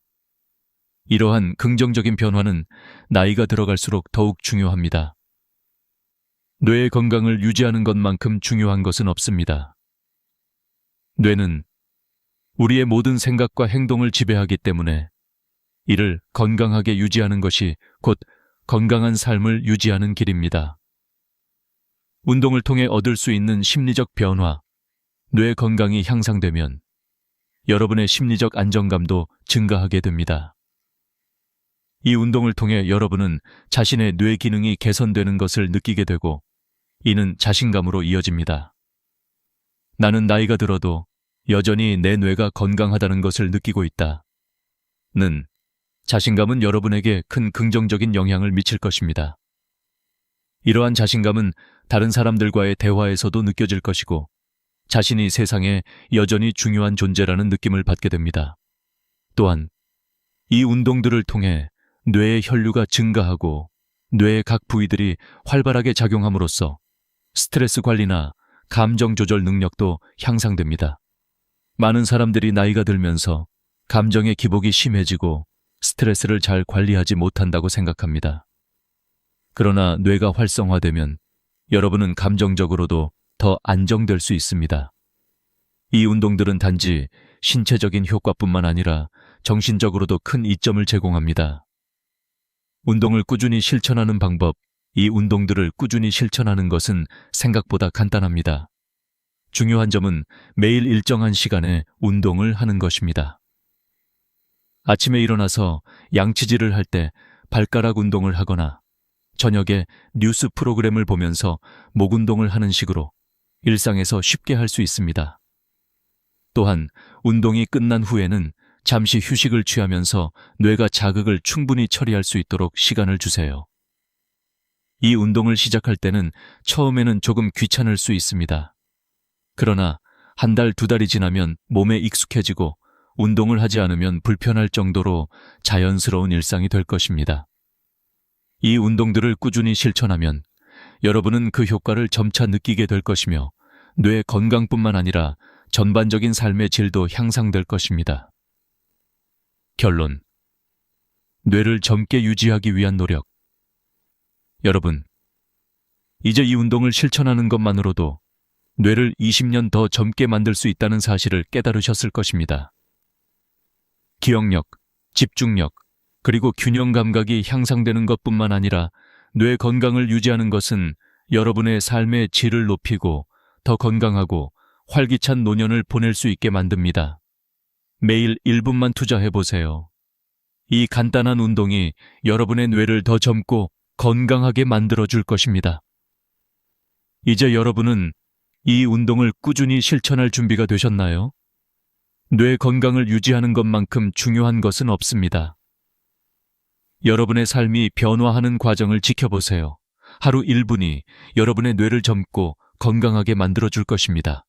[SPEAKER 2] 이러한 긍정적인 변화는 나이가 들어갈수록 더욱 중요합니다. 뇌의 건강을 유지하는 것만큼 중요한 것은 없습니다. 뇌는 우리의 모든 생각과 행동을 지배하기 때문에 이를 건강하게 유지하는 것이 곧 건강한 삶을 유지하는 길입니다. 운동을 통해 얻을 수 있는 심리적 변화, 뇌 건강이 향상되면 여러분의 심리적 안정감도 증가하게 됩니다. 이 운동을 통해 여러분은 자신의 뇌 기능이 개선되는 것을 느끼게 되고 이는 자신감으로 이어집니다. 나는 나이가 들어도 여전히 내 뇌가 건강하다는 것을 느끼고 있다. 는 자신감은 여러분에게 큰 긍정적인 영향을 미칠 것입니다. 이러한 자신감은 다른 사람들과의 대화에서도 느껴질 것이고 자신이 세상에 여전히 중요한 존재라는 느낌을 받게 됩니다. 또한 이 운동들을 통해 뇌의 혈류가 증가하고 뇌의 각 부위들이 활발하게 작용함으로써 스트레스 관리나 감정 조절 능력도 향상됩니다. 많은 사람들이 나이가 들면서 감정의 기복이 심해지고 스트레스를 잘 관리하지 못한다고 생각합니다. 그러나 뇌가 활성화되면 여러분은 감정적으로도 더 안정될 수 있습니다. 이 운동들은 단지 신체적인 효과뿐만 아니라 정신적으로도 큰 이점을 제공합니다. 운동을 꾸준히 실천하는 방법, 이 운동들을 꾸준히 실천하는 것은 생각보다 간단합니다. 중요한 점은 매일 일정한 시간에 운동을 하는 것입니다. 아침에 일어나서 양치질을 할 때 발가락 운동을 하거나 저녁에 뉴스 프로그램을 보면서 목 운동을 하는 식으로 일상에서 쉽게 할 수 있습니다. 또한 운동이 끝난 후에는 잠시 휴식을 취하면서 뇌가 자극을 충분히 처리할 수 있도록 시간을 주세요. 이 운동을 시작할 때는 처음에는 조금 귀찮을 수 있습니다. 그러나 한 달, 두 달이 지나면 몸에 익숙해지고 운동을 하지 않으면 불편할 정도로 자연스러운 일상이 될 것입니다. 이 운동들을 꾸준히 실천하면 여러분은 그 효과를 점차 느끼게 될 것이며 뇌 건강뿐만 아니라 전반적인 삶의 질도 향상될 것입니다. 결론. 뇌를 젊게 유지하기 위한 노력. 여러분, 이제 이 운동을 실천하는 것만으로도 뇌를 20년 더 젊게 만들 수 있다는 사실을 깨달으셨을 것입니다. 기억력, 집중력, 그리고 균형 감각이 향상되는 것뿐만 아니라 뇌 건강을 유지하는 것은 여러분의 삶의 질을 높이고 더 건강하고 활기찬 노년을 보낼 수 있게 만듭니다. 매일 1분만 투자해보세요. 이 간단한 운동이 여러분의 뇌를 더 젊고 건강하게 만들어줄 것입니다. 이제 여러분은 이 운동을 꾸준히 실천할 준비가 되셨나요? 뇌 건강을 유지하는 것만큼 중요한 것은 없습니다. 여러분의 삶이 변화하는 과정을 지켜보세요. 하루 1분이 여러분의 뇌를 젊고 건강하게 만들어줄 것입니다.